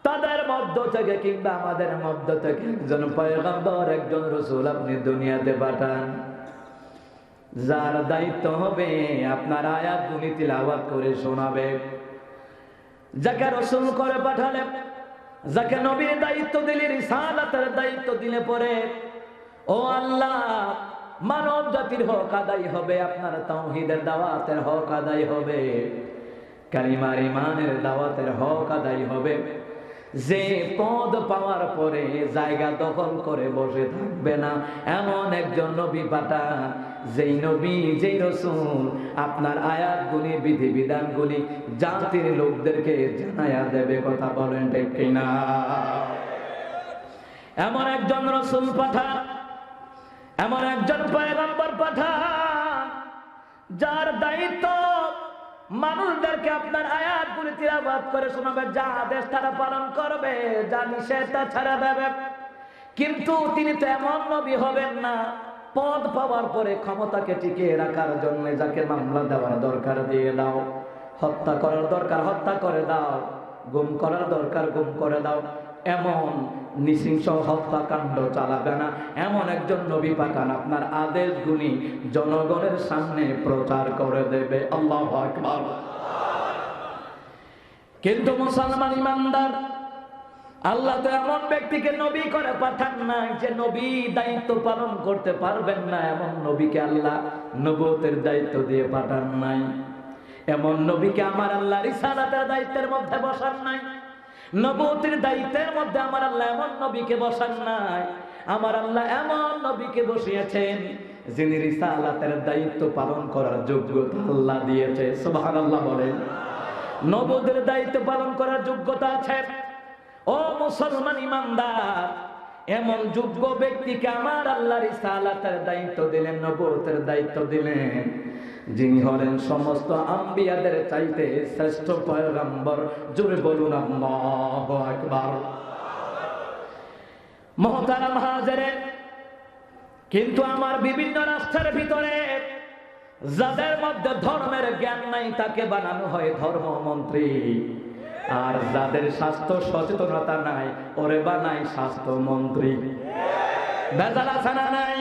তাদের মধ্য থেকে কিংবা আমাদের মধ্য থেকে একজন পয়গম্বর একজন রাসূল আপনি দুনিয়াতে পাঠান যার দায়িত্ব হবে আপনার আয়াতগুলি তিলাওয়াত করে শোনাবে যাকে রাসূল করে পাঠালেন যাকে নবীর দায়িত্ব দিলে রিসালাতের দায়িত্ব দিলে পরে ও আল্লাহ মানব জাতির হক আদায় হবে আপনার তাওহীদের দাওয়াতের হক আদায় হবে কালিমার ঈমানের দাওয়াতের হক আদায় হবে যে পদ পাওয়ার পরে জায়গা দখল করে বসে থাকবে না এমন একজন নবী পাঠান যেই নবী যেই রাসূল আপনার আয়াতগুলি বিধিবিধানগুলি জাতির লোকদেরকে জানায়া দেবে কথা বলেন ঠিক কিনা এমন একজন রাসূল পাঠান এমন একজন পয়গম্বর পাঠান যার দায়িত্ব মানুষদেরকে আপনার আয়াতগুলি তিলাওয়াত করে শোনাবে যা আদেশ তারা পালন করবে যা নিষেধ তা ছেড়ে দেবে কিন্তু তিনি তো এমন নবী হবেন না পদ পাওয়ার পরে ক্ষমতাকে টিকিয়ে রাখার জন্য যাকে মামলা দেওয়ার দরকার দিয়ে দাও হত্যা করার দরকার হত্যা করে দাও গুম করার দরকার গুম করে দাও এমন নৃশংস হত্যাকাণ্ড চালাবে না এমন একজন নবী পাঠান আপনার আদেশগুলি জনগণের সামনে প্রচার করে দেবে আল্লাহু আকবার কিন্তু মুসলমান ইমানদার আল্লাহ তো এমন ব্যক্তিকে নবী করে পাঠান নাই যে নবী দায়িত্ব পালন করতে পারবেন না এমন নবীকে আল্লাহ নবুয়তের দায়িত্ব দিয়ে পাঠান নাই এমন নবীকে আমার আল্লাহ রিসালাতের দায়িত্বের মধ্যে বসান নাই নবুয়তের দায়িত্বের মধ্যে আমার আল্লাহ এমন নবীকে বসান নাই আমার আল্লাহ এমন নবীকে বসিয়েছেন যিনি রিসালাতের দায়িত্ব পালন করার যোগ্যতা আল্লাহ দিয়েছে সুবহানাল্লাহ বলেন নবুয়তের দায়িত্ব পালন করার যোগ্যতা আছে ও মুসলমান ইমানদার এমন যোগ্য ব্যক্তিকে আমার আল্লাহ রিসালাতের দায়িত্ব দিলেন নবুয়তের দায়িত্ব দিলেন যিনি হলেন সমস্ত আম্বিয়াদের চাইতে শ্রেষ্ঠ পয়গম্বর জোরে বলুন আল্লাহু আকবার মুহতারাম হাজিরিন কিন্তু আমার বিভিন্ন রাষ্ট্রের ভিতরে যাদের মধ্যে ধর্মের জ্ঞান নাই তাকে বানানো হয় ধর্মমন্ত্রী আর যাদের স্বাস্থ্য সচেতনতা নাই ওরে বানায় স্বাস্থ্যমন্ত্রী ভেজাল আছে না নাই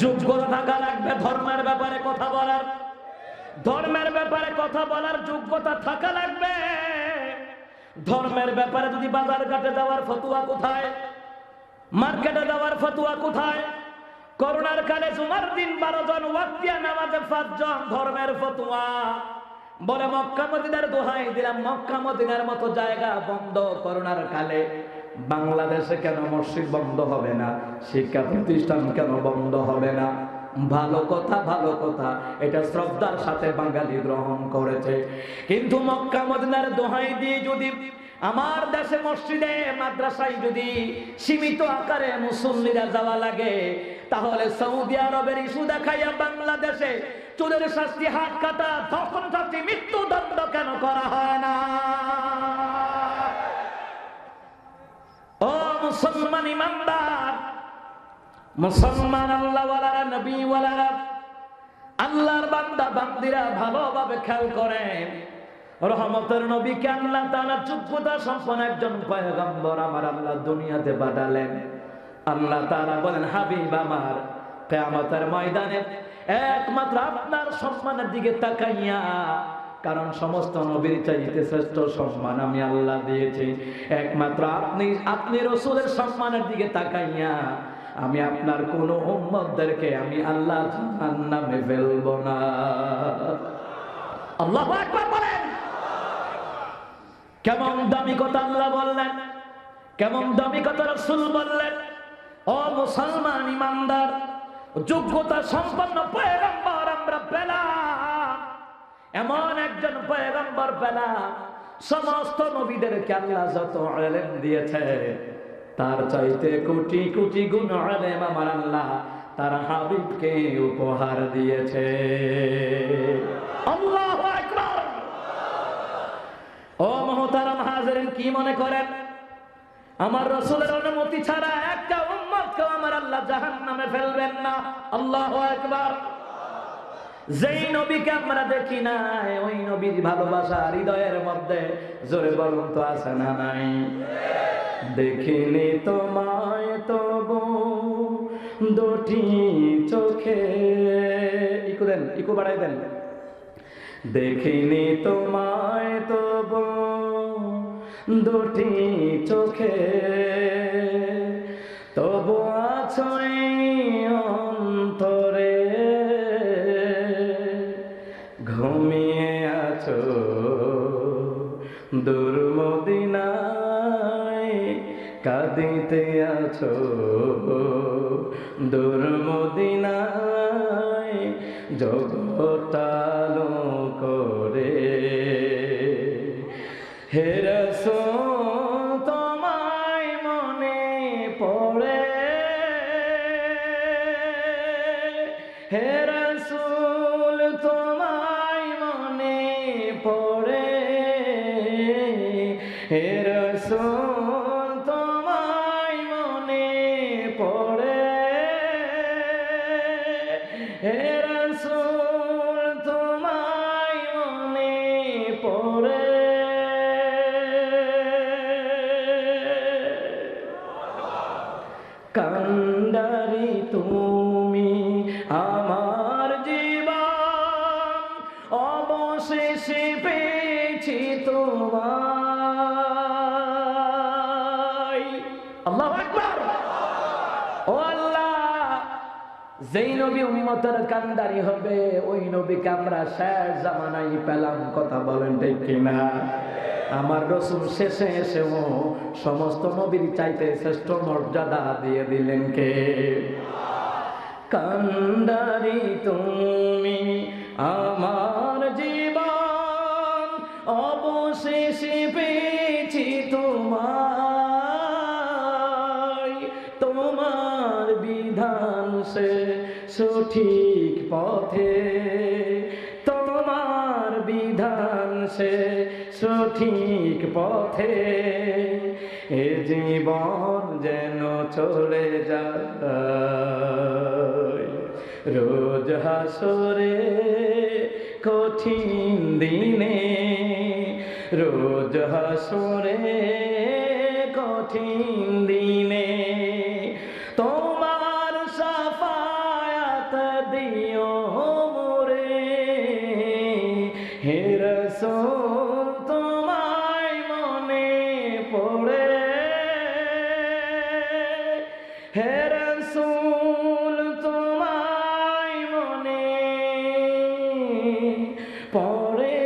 যোগ্যতা থাকা লাগবে ধর্মের ব্যাপারে কথা বলার ধর্মের ব্যাপারে কথা বলার যোগ্যতা থাকা লাগবে ধর্মের ব্যাপারে যদি বাজার ঘাটে যাওয়ার ফতোয়া কোথায় মার্কেটে যাওয়ার ফতোয়া কোথায় করোনার কালে জুমার দিন 12 জন ওয়াক্তিয়া নামাজে 5 জন ধর্মের ফতোয়া বলে মক্কা মদিনার দোহাই দিলাম মক্কা মদিনার মতো জায়গা বন্ধ করোনার কালে বাংলাদেশে কেন মসজিদ বন্ধ হবে না শিক্ষা প্রতিষ্ঠান কেন বন্ধ হবে না ভালো কথা এটা শ্রদ্ধার সাথে বাঙালি গ্রহণ করেছে কিন্তু মক্কা মদিনার দোহাই দিয়ে যদি আমার দেশে মসজিদে মাদ্রাসায় যদি সীমিত আকারে মুসল্লিরা যাওয়া লাগে তাহলে সৌদি আরবের ইস্যু দেখাইয়া বাংলাদেশে চুলের শাস্তি হাত কাটা ধর্ষণ শাস্তি মৃত্যুদণ্ড কেন করা হয় না ও মুসলমান ইমানদার মুসলমান আল্লাহওয়ালারা নবীওয়ালারা আল্লাহর বান্দা বান্দিরা ভালোভাবে খেয়াল করেন রহমতের নবীকে আল্লাহ তাআলা যোগ্যতা সম্পন্ন একজন পয়গম্বর আমার আল্লাহ দুনিয়াতে পাঠালেন আল্লাহ তাআলা বলেন হাবিব আমার কিয়ামতের ময়দানে একমাত্র আপনার সম্মানের দিকে তাকাইয়া কারণ সমস্ত নবীর চাইতে শ্রেষ্ঠ সম্মান আমি আল্লাহ দিয়েছি। একমাত্র আপনি রাসূলের সম্মানের দিকে তাকাইয়া আমি আপনার কোন উম্মতদেরকে আমি আল্লাহ জাহান্নামে ফেলব না। আল্লাহু আকবার বলেন। কেমন দামি কথা আল্লাহ বললেন, কেমন দামি কথা রাসূল বললেন। ও মুসলমান ইমানদার, যোগ্যতা সম্পন্ন পয়গম্বর আমরা পেলাম, এমন একজন পয়গম্বর পেলাম সমস্ত নবীদেরকে আল্লাহ যত ইলম দিয়েছে তার চাইতে কোটি কোটি গুণ ইলম আমার আল্লাহ তার হাবিবকে উপহার দিয়েছে। আল্লাহু আকবার। ও মুহতারাম হাজিরিন, কি মনে করেন আমার রাসূলের অনুমতি ছাড়া একটা উম্মতকে আমার আল্লাহ জাহান্নামে ফেলবেন না? আল্লাহু আকবার। যেই নবীকে আমরা দেখি নাই ওই নবীর ভালোবাসা হৃদয়ের মধ্যে জোরে বলুন তো আছে না নাই? দেখিনি তোমায় তবু দুটি চোখে, ইকু দেন, ইকু বাড়াই দেন। দেখিনি তোমায় তবু দুটি চোখে, তবু আছো অন্তরে, ঘুমিয়ে আছো দূর মদিনায়, কাঁদিতে আছো দূর মদিনায়, জগতালো করে। হে রাসূল তোমায় মনে পড়ে, হে রাসূল তোমায় মনে পড়ে, হে রাসূল তোমায় মনে পড়ে, হে রাসূল তোমায় মনে পড়ে। কান্ডারি তুমি আমার জীবন, অবশেষে পেয়েছি তোমায়। আল্লাহু আকবার। ও আল্লাহ, যেই নবী উম্মতের কান্ডারি হবে ওই নবীকে আমরা শেষ জামানায় পেলাম। কথা বলেন ঠিক কিনা? আমার রাসূল শেষে এসেও সমস্ত নবীর চাইতে শ্রেষ্ঠ মর্যাদা দিয়ে দিলেন কে? কান্ডারি তুমি আমার জীবন, অবশেষে পেয়েছি তোমায়। তোমার বিধান সে সঠিক পথে, তোমার বিধান সে সঠিক পথে, এ জীবন যেন চলে যায় রোজ হাসরে কঠিন দিনে, রোজ হাসরে কঠিন দিনে। তোমার শাফায়াত দিও মোরে, হে রাসূল তোমায় মনে পড়ে, হে রাসূল তোমায় মনে পড়ে।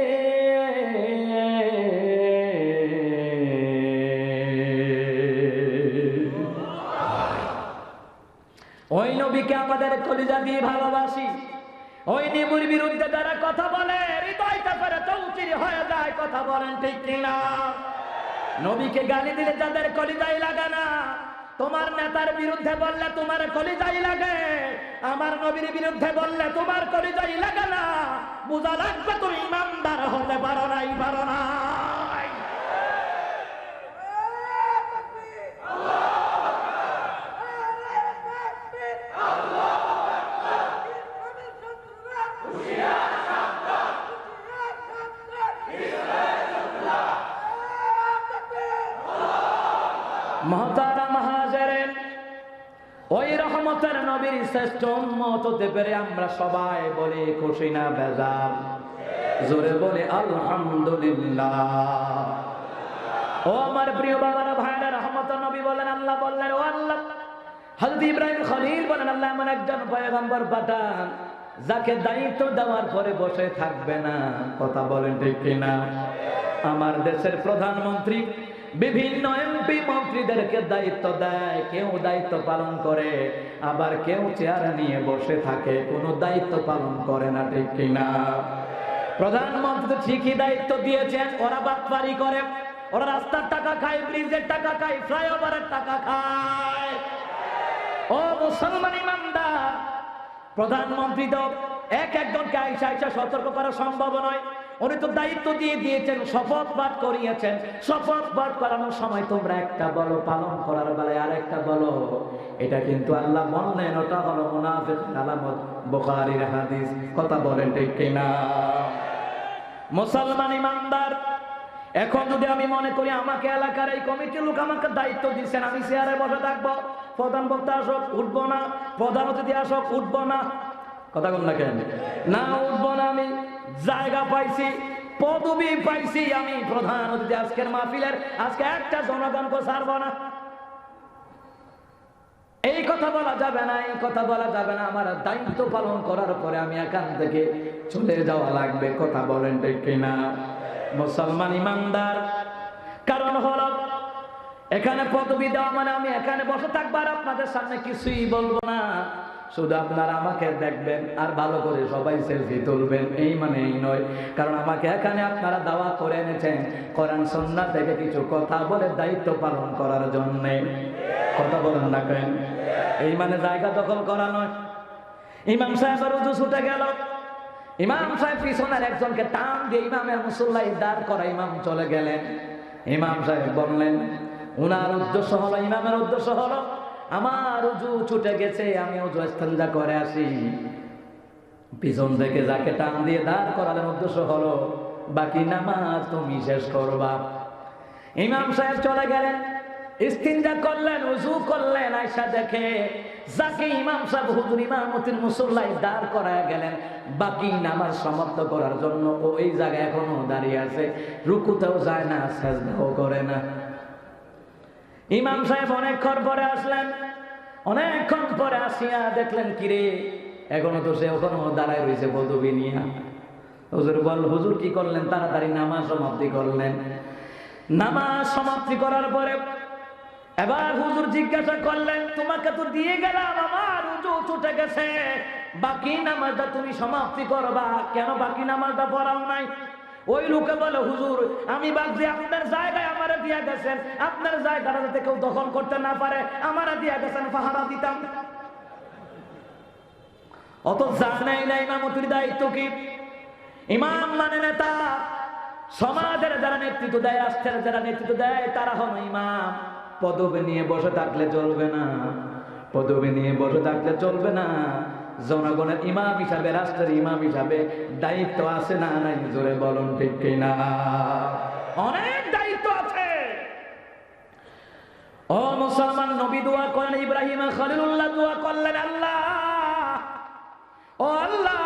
ওই নবীকে আমাদের কলিজা দিয়ে ভালোবাসি। ওই নবীর বিরুদ্ধে যারা কথা বলে হৃদয়টা করে চৌচির হয়ে যায়। কথা বলেন ঠিক কিনা? নবীকে গালি দিলে যাদের কলিজায় লাগে না, তোমার নেতার বিরুদ্ধে বললে তোমার কলিজায় লাগে, আমার নবীর বিরুদ্ধে বললে তোমার কলিজায় লাগে না। বুঝা লাগবে তুমি ইমানদার হতে পারো নাই, পারো না। মুহতারাম হাজিরিন, ওই রহমতের নবীর শ্রেষ্ঠ উম্মত হতে পেরে আমরা সবাই বলি খুশি না বেজার? জোরে বলে আলহামদুলিল্লাহ। ও আমার প্রিয় বাবারা ভাইরা, রহমতের নবী বলেন, আল্লাহ বললেন, ও আল্লাহ, হযরত ইব্রাহিম খলিল বলেন, আল্লাহ এমন একজন পয়গম্বর পাঠান যাকে দায়িত্ব দেওয়ার পরে বসে থাকবে না। কথা বলেন ঠিক কিনা? আমার দেশের প্রধানমন্ত্রী বিভিন্ন এমপি মন্ত্রীদেরকে দায়িত্ব দেয়, কেউ দায়িত্ব পালন করে, আবার কেউ চেয়ার নিয়ে বসে থাকে, কোনো দায়িত্ব পালন করে না, ঠিক কিনা? প্রধানমন্ত্রী ঠিকই দায়িত্ব দিয়েছেন, ওরা বাটপারি করে, ওরা রাস্তার টাকা খায়, ব্রিজের টাকা খায়, ফ্লাইওভারের টাকা খায়। ও মুসলমান ইমানদার, প্রধানমন্ত্রী তো একজনকে আইসা সতর্ক করা সম্ভব নয়। উনি তো দায়িত্ব দিয়ে দিয়েছেন, শপথ পাঠ করিয়েছেন। শপথ পাঠ করানোর সময় তোমরা একটা বলো, পালন করার বেলায় আর একটা বলো। এটা কিন্তু আল্লাহ বললেন, ওটা হলো মুনাফিক আলামত, বুখারীর হাদিস। কথা বলেন ঠিক কিনা? মুসলমান ইমানদার, এখন যদি আমি মনে করি আমাকে এলাকার এই কমিটির লোক আমাকে দায়িত্ব দিচ্ছেন, আমি চেয়ারে বসে থাকবো, প্রধান বক্তা আসক উঠবো না, প্রধান অতিথি আসক উঠবো না, কথা বল না কেন? না, উঠবো না। আমি জায়গা পাইছি, পদবি পাইছি, আমি প্রধান অতিথি আজকের মাহফিলের, আজকে একটা জনগণকে ছাড়বো না। এই কথা বলা যাবে না, এই কথা বলা যাবে না। আমার দায়িত্ব পালন করার পরে আমি এখান থেকে চলে যাওয়া লাগবে। কথা বলেন ঠিক কিনা? মুসলমান ইমানদার, কারণ হলো এখানে পদবি দেওয়া মানে আমি এখানে বসে থাকবো আর আপনাদের সামনে কিছুই বলবো না, শুধু আপনারা আমাকে দেখবেন আর ভালো করে সবাই সেলফি তুলবেন, এই মানে এই নয়। কারণ আমাকে এখানে আপনারা দাওয়া করে এনেছেন কোরআন সুন্নাহ থেকে কিছু কথা বলে দায়িত্ব পালন করার জন্য। কথা বলেন না কেন? এই মানে জায়গা দখল করা নয়। ইমাম সাহেবের উজু ছুটে গেল, ইমাম সাহেব পিছনের একজনকে টান দিয়ে ইমামের মুসল্লায় দাঁড় করা, ইমাম চলে গেলেন। ইমাম সাহেব বললেন, উনার উদ্দেশ্য হলো, ইমামের উদ্দেশ্য হলো, আমার উজু ছুটে গেছে, আমি উজু ইস্তেঞ্জা করে আসি। পিছন থেকে যাকে টান দিয়ে দাঁড় করালেন উদ্দেশ্য হলো বাকি নামাজ তুমি শেষ করবা। ইমাম সাহেব চলে গেলেন, ইস্তিনজা করলেন, উজু করলেন, আয়সা দেখে যাকে ইমাম সাহেব হুজুর ইমামতির মুসল্লায় দাঁড় করায় গেলেন বাকি নামাজ সমাপ্ত করার জন্য, ওই জায়গায় এখনো দাঁড়িয়ে আছে, রুকুতেও যায় না, সাজদাও করে না। ইমাম সাহেব অনেকক্ষণ পরে আসলেন, অনেকক্ষণ পরে আসিয়া দেখলেন কিরে এখনো তো সে ওখানে দাঁড়ায় রয়েছে পদবি নিয়ে। হুজুর বল, হুজুর কি করলেন? তাড়াতাড়ি নামাজ সমাপ্তি করলেন। নামাজ সমাপ্তি করার পরে এবার হুজুর জিজ্ঞাসা করলেন, তোমাকে তো দিয়ে গেলাম, আমার উজু ছুটে গেছে, বাকি নামাজটা তুমি সমাপ্তি করবা, কেন বাকি নামাজটা পড়াও নাই? ওই লোকে বলে, হুজুর আমি ভাবছি আপনার জায়গায় আমারে দিয়া গেছেন, আপনার জায়গাটা যাতে কেউ দখল করতে না পারে আমারে দিয়া গেছেন, পাহারা দিতাম। অত জানাই না ইমামতির দায়িত্ব কি। ইমাম মানে নেতা, সমাজের যারা নেতৃত্ব দেয়, রাষ্ট্রের যারা নেতৃত্ব দেয় তারা হল ইমাম। পদবি নিয়ে বসে থাকলে চলবে না, পদবি নিয়ে বসে থাকলে চলবে না। জনগণের ইমাম হিসাবে, রাষ্ট্রের ইমাম হিসাবে দায়িত্ব আছে না নাই? জোরে বলুন ঠিক কিনা? অনেক দায়িত্ব আছে। ও মুসলমান, নবী দোয়া করেন, ইব্রাহিম খলিলুল্লাহ দোয়া করলেন, আল্লাহ, ও আল্লাহ,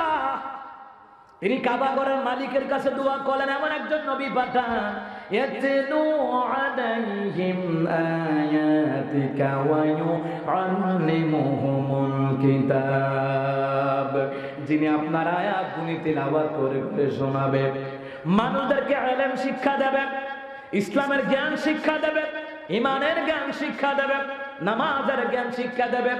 তিনি কাবা ঘরের মালিকের কাছে দোয়া করলেন, এমন একজন নবী পাঠান ইয়াতলু আলাইহিম আয়াতিকা ওয়া ইউআল্লিমুহুমুল কিতাব, যিনি আপনার আয়াতগুলি তিলাওয়াত করে করে শোনাবে, মানুষদেরকে ইলম শিক্ষা দেবে, ইসলামের জ্ঞান শিক্ষা দেবে, ইমানের জ্ঞান শিক্ষা দেবে, নামাজের জ্ঞান শিক্ষা দেবে,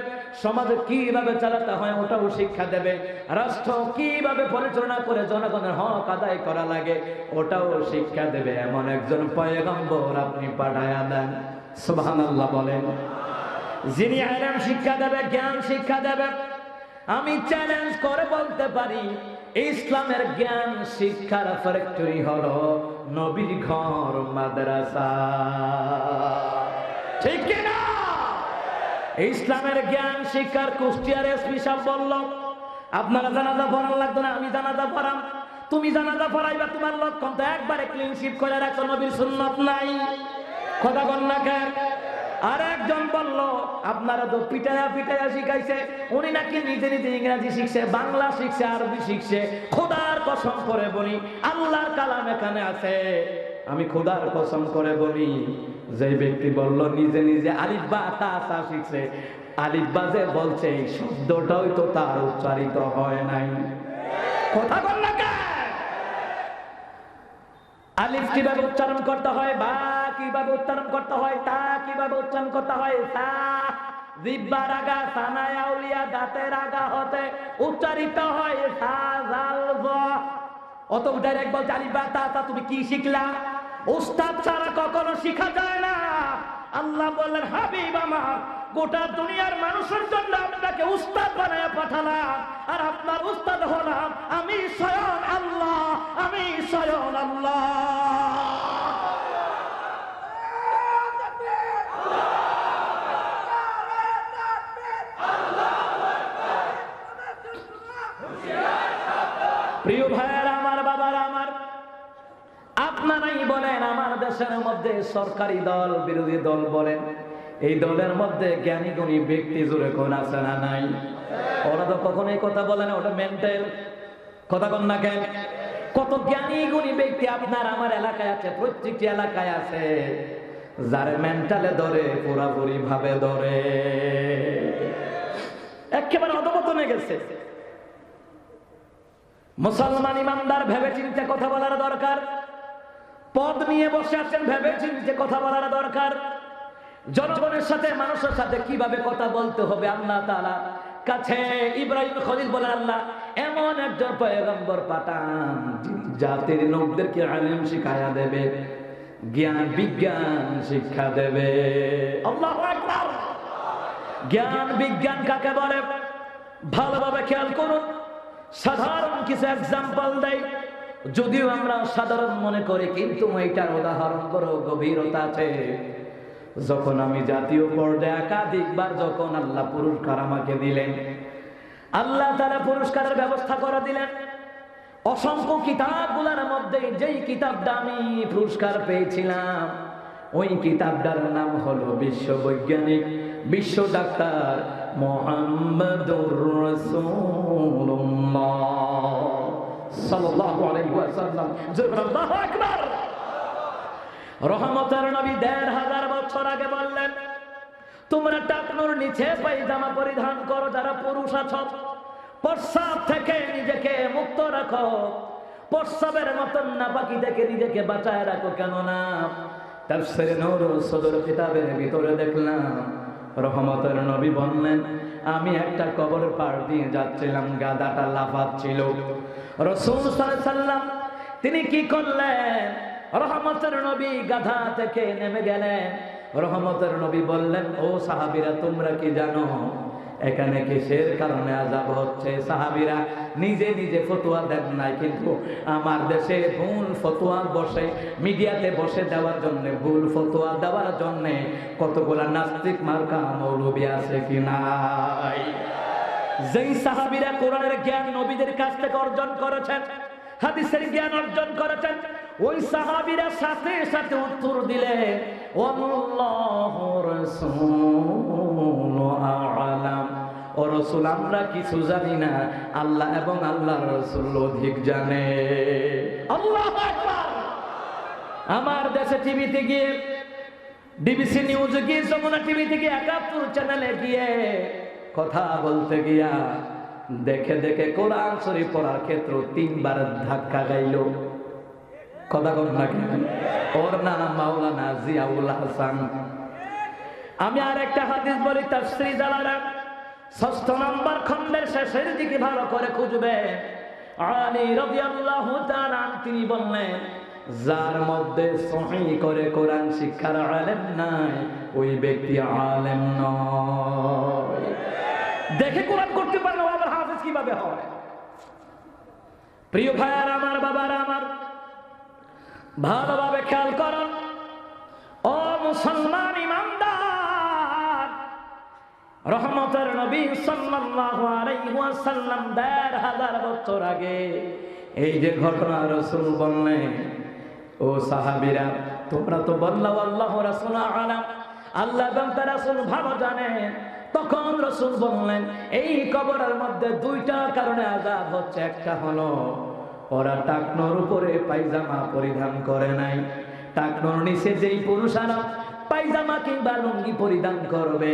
সমাজে কিভাবে চালাতে হয় ওটাও শিক্ষা দেবে, রাষ্ট্র কিভাবে পরিচালনা করে জনগণের হক আদায় করা লাগে ওটাও শিক্ষা দেবে। এমন একজন পয়গম্বর আপনি পাঠায়া দেন। সুবহানাল্লাহ বলেন। যিনি ইলম শিক্ষা দেবে, জ্ঞান শিক্ষা দেবে। আমি চ্যালেঞ্জ করে বলতে পারি, ইসলামের জ্ঞান শিক্ষার ফ্যাক্টরি হলো নবীর ঘর মাদ্রাসা, ঠিক কিনা? ইসলামের জ্ঞান শিক্ষার কুষ্টিয়ার এসপি সাহেব বলল, আপনারা জানাজা পড়ান লাগতো না, আমি জানাজা পড়াম। তুমি জানাজা পড়াইবা, তোমার লক্ষণ তো একবারে ক্লিন শিট করে রাখছো, নবীর সুন্নাত নাই। কথা বল না কেন? আর একজন বলল আপনারা তো পিটায়া পিটায়া শিখাইছে, উনি নাকি নিজে নিজে ইংরেজি শিখছে, বাংলা শিখছে, আরবি শিখছে। খোদার কসম করে বলি, আল্লাহর কালাম এখানে আছে, আমি খোদার কসম করে বলি, যে ব্যক্তি বলল নিজে নিজে আলিফ বা তা তা শিখছে, আলিফ বা যে বলছে এই শব্দটাই তো তার উচ্চারিত হয় নাই। কথা বল না কেন? আলিফ কিভাবে উচ্চারণ করতে হয়, বা কিভাবে উচ্চারণ করতে হয়, তা কিভাবে উচ্চারণ করতে হয়, তা জিহ্বার আগা সানায় আউলিয়া দাঁতের আগা হতে উচ্চারিত হয় সা জাল জ। অত ডাইরেক্ট বলছে আলিফ বা তা তা, তুমি কি শিখলা? উস্তাদ ছাড়া কখনো শিখা যায় না। আল্লাহ বললেন হাবিব আমার, গোটা দুনিয়ার মানুষের জন্য আপনাকে উস্তাদ বানায় পাঠালাম, আর আপনার উস্তাদ হলাম আমি স্বয়ং আল্লাহ, আমি স্বয়ং আল্লাহ। প্রিয় ভাইয়ের আমার, বাবার আমার, আপনারাই বলেন আমার দেশের মধ্যে সরকারি দল বিরোধী দল বলেন, এই দলের মধ্যে জ্ঞানী গুণী ব্যক্তি জুড়ে কোন আছে না নাই? ওরা তো কখনোই কথা বলে না, ওটা মেন্টাল। কথা কন না কেন? কত জ্ঞানী গুণী ব্যক্তি আপনার আমার এলাকায় আছে, প্রত্যেকটি এলাকায় আছে, যারে মেন্টালে ধরে পুরাপুরি ভাবে ধরে, একেবারে অধপতনে গেছে। মুসলমান ইমানদার ভেবে চিন্তে কথা বলার দরকার। পদ নিয়ে বসে আছেন, ভেবে চিন্তে কথা বলার দরকার। জনগণের সাথে, মানুষের সাথে কিভাবে কথা বলতে হবে আল্লাহ তাআলা কাছে ইব্রাহিম খলিল বলেন, আল্লাহ এমন একজন পয়গম্বর পাঠান জাতির লোকদেরকে ইলম শিখায়া দেবে, জ্ঞান বিজ্ঞান শিক্ষা দেবে। আল্লাহু আকবার। জ্ঞান বিজ্ঞান কাকে বলে ভালোভাবে খেয়াল করুন। সাধারণ কিছু এক্সাম্পল দেই, যদিও আমরা সাধারণ মনে করি, কিন্তু এইটার উদাহরণ বড় গভীরতা আছে। যখন আমি জাতীয় পর্যায়ে একাধিকবার যখন আল্লাহ পুরস্কার আমাকে দিলেন, আল্লাহ তাআলা পুরস্কারের ব্যবস্থা করে দিলেন, অসংখ্য কিতাবগুলোর মধ্যে যেই কিতাবটা আমি পুরস্কার পেয়েছিলাম, ওই কিতাবটার নাম হলো বিশ্ববৈজ্ঞানিক, বিশ্ব ডাক্তার মুহাম্মদুর রাসূলুল্লাহ সাল্লাল্লাহু আলাইহি ওয়াসাল্লাম। আল্লাহু আকবার। রহমতের নবী ১৫০০ বছর আগে বললেন, তোমরা টাকনুর নিচে পায়জামা পরিধান করো যারা পুরুষ আছো, প্রস্রাব থেকে নিজেকে মুক্ত রাখো, প্রস্রাবের মতন নাপাকি থেকে নিজেকে বাঁচায় রাখো। কেননা তাফসীরে নূর সদর কিতাবের ভিতরে দেখলাম রহমতের নবী বললেন, আমি একটা কবর পার দিয়ে যাচ্ছিলাম, গাধাটা লাফাচ্ছিল। রাসূল সাল্লাল্লাহু আলাইহি ওয়াসাল্লাম তিনি কি করলেন? রহমতের নবী গাধা থেকে নেমে গেলেন। রহমতের নবী বললেন, ও সাহাবীরা তোমরা কি জানো এখানে কিসের কারণে আযাব হচ্ছে? সাহাবীরা নিজে নিজে ফতোয়া দেন নাই, কিন্তু আমার দেশে ভুল ফতোয়া বসে, মিডিয়াতে বসে দেওয়ার জন্য, ভুল ফতোয়া দেওয়ার জন্য কতগুলা নাস্তিক মার্কা মৌলবী আছে কি নাই? যেই সাহাবীরা কোরআনের জ্ঞান নবীদের কাছ থেকে অর্জন করেছেন, হাদিসের জ্ঞান অর্জন করেছেন, ওই সাহাবীরা সাথে সাথে উত্তর দিলেন, আল্লাহু রাসূলু আ'লাম। ও রাসূল আমরা কিছু জানি না, আল্লাহ এবং আল্লাহর রাসূল অধিক জানে। আল্লাহু আকবার। আমার দেশে টিভিতে গিয়ে, ডিবিসি নিউজে গিয়ে, যমুনা টিভিতে গিয়ে, ৭১ চ্যানেলে গিয়ে কথা বলতে গিয়া দেখে দেখে কোরআন শরীফ পড়ার ক্ষেত্রে ৩ বার ধাক্কা গাইল। কথা কম নাকি? ওর নাম মাওলানা জিয়াউল হাসান। আমি আর একটা হাদিস বলি, তাফসীর জালালান ৬ষ্ঠ নম্বর খণ্ডের শেষের দিকে ভালো করে খুঁজবে। আলী রাদিয়াল্লাহু তাআলা তিনি বললেন, যার মধ্যে সহিহ করে কোরআন শিক্ষার আলেম নাই, ওই ব্যক্তি আলেম নয়। দেখে কোরআন করতে পারলে আবার হাফেজ কিভাবে হয়? প্রিয় ভাইয়ার আমার, বাবার আমার, ভালোভাবে খেয়াল করুন। ও মুসলমান ইমানদার, রহমতের নবী সাল্লাল্লাহু আলাইহি ওয়াসাল্লাম ১৫০০ বছর আগে এই যে ঘটনা রাসূল বললেন, ও সাহাবীরা তোমরা তো বললা আল্লাহু রাসূল আ'লাম, আল্লাহ এবং তার রাসূল ভালো জানেন। তখন রাসূল বললেন, এই কবরের মধ্যে দুইটা কারণে আযাব হচ্ছে। একটা হলো ওরা টাকনোর উপরে পায়জামা পরিধান করে নাই। টাকনোর নিচে যেই পুরুষারা পায়জামা কিংবা লুঙ্গি পরিধান করবে,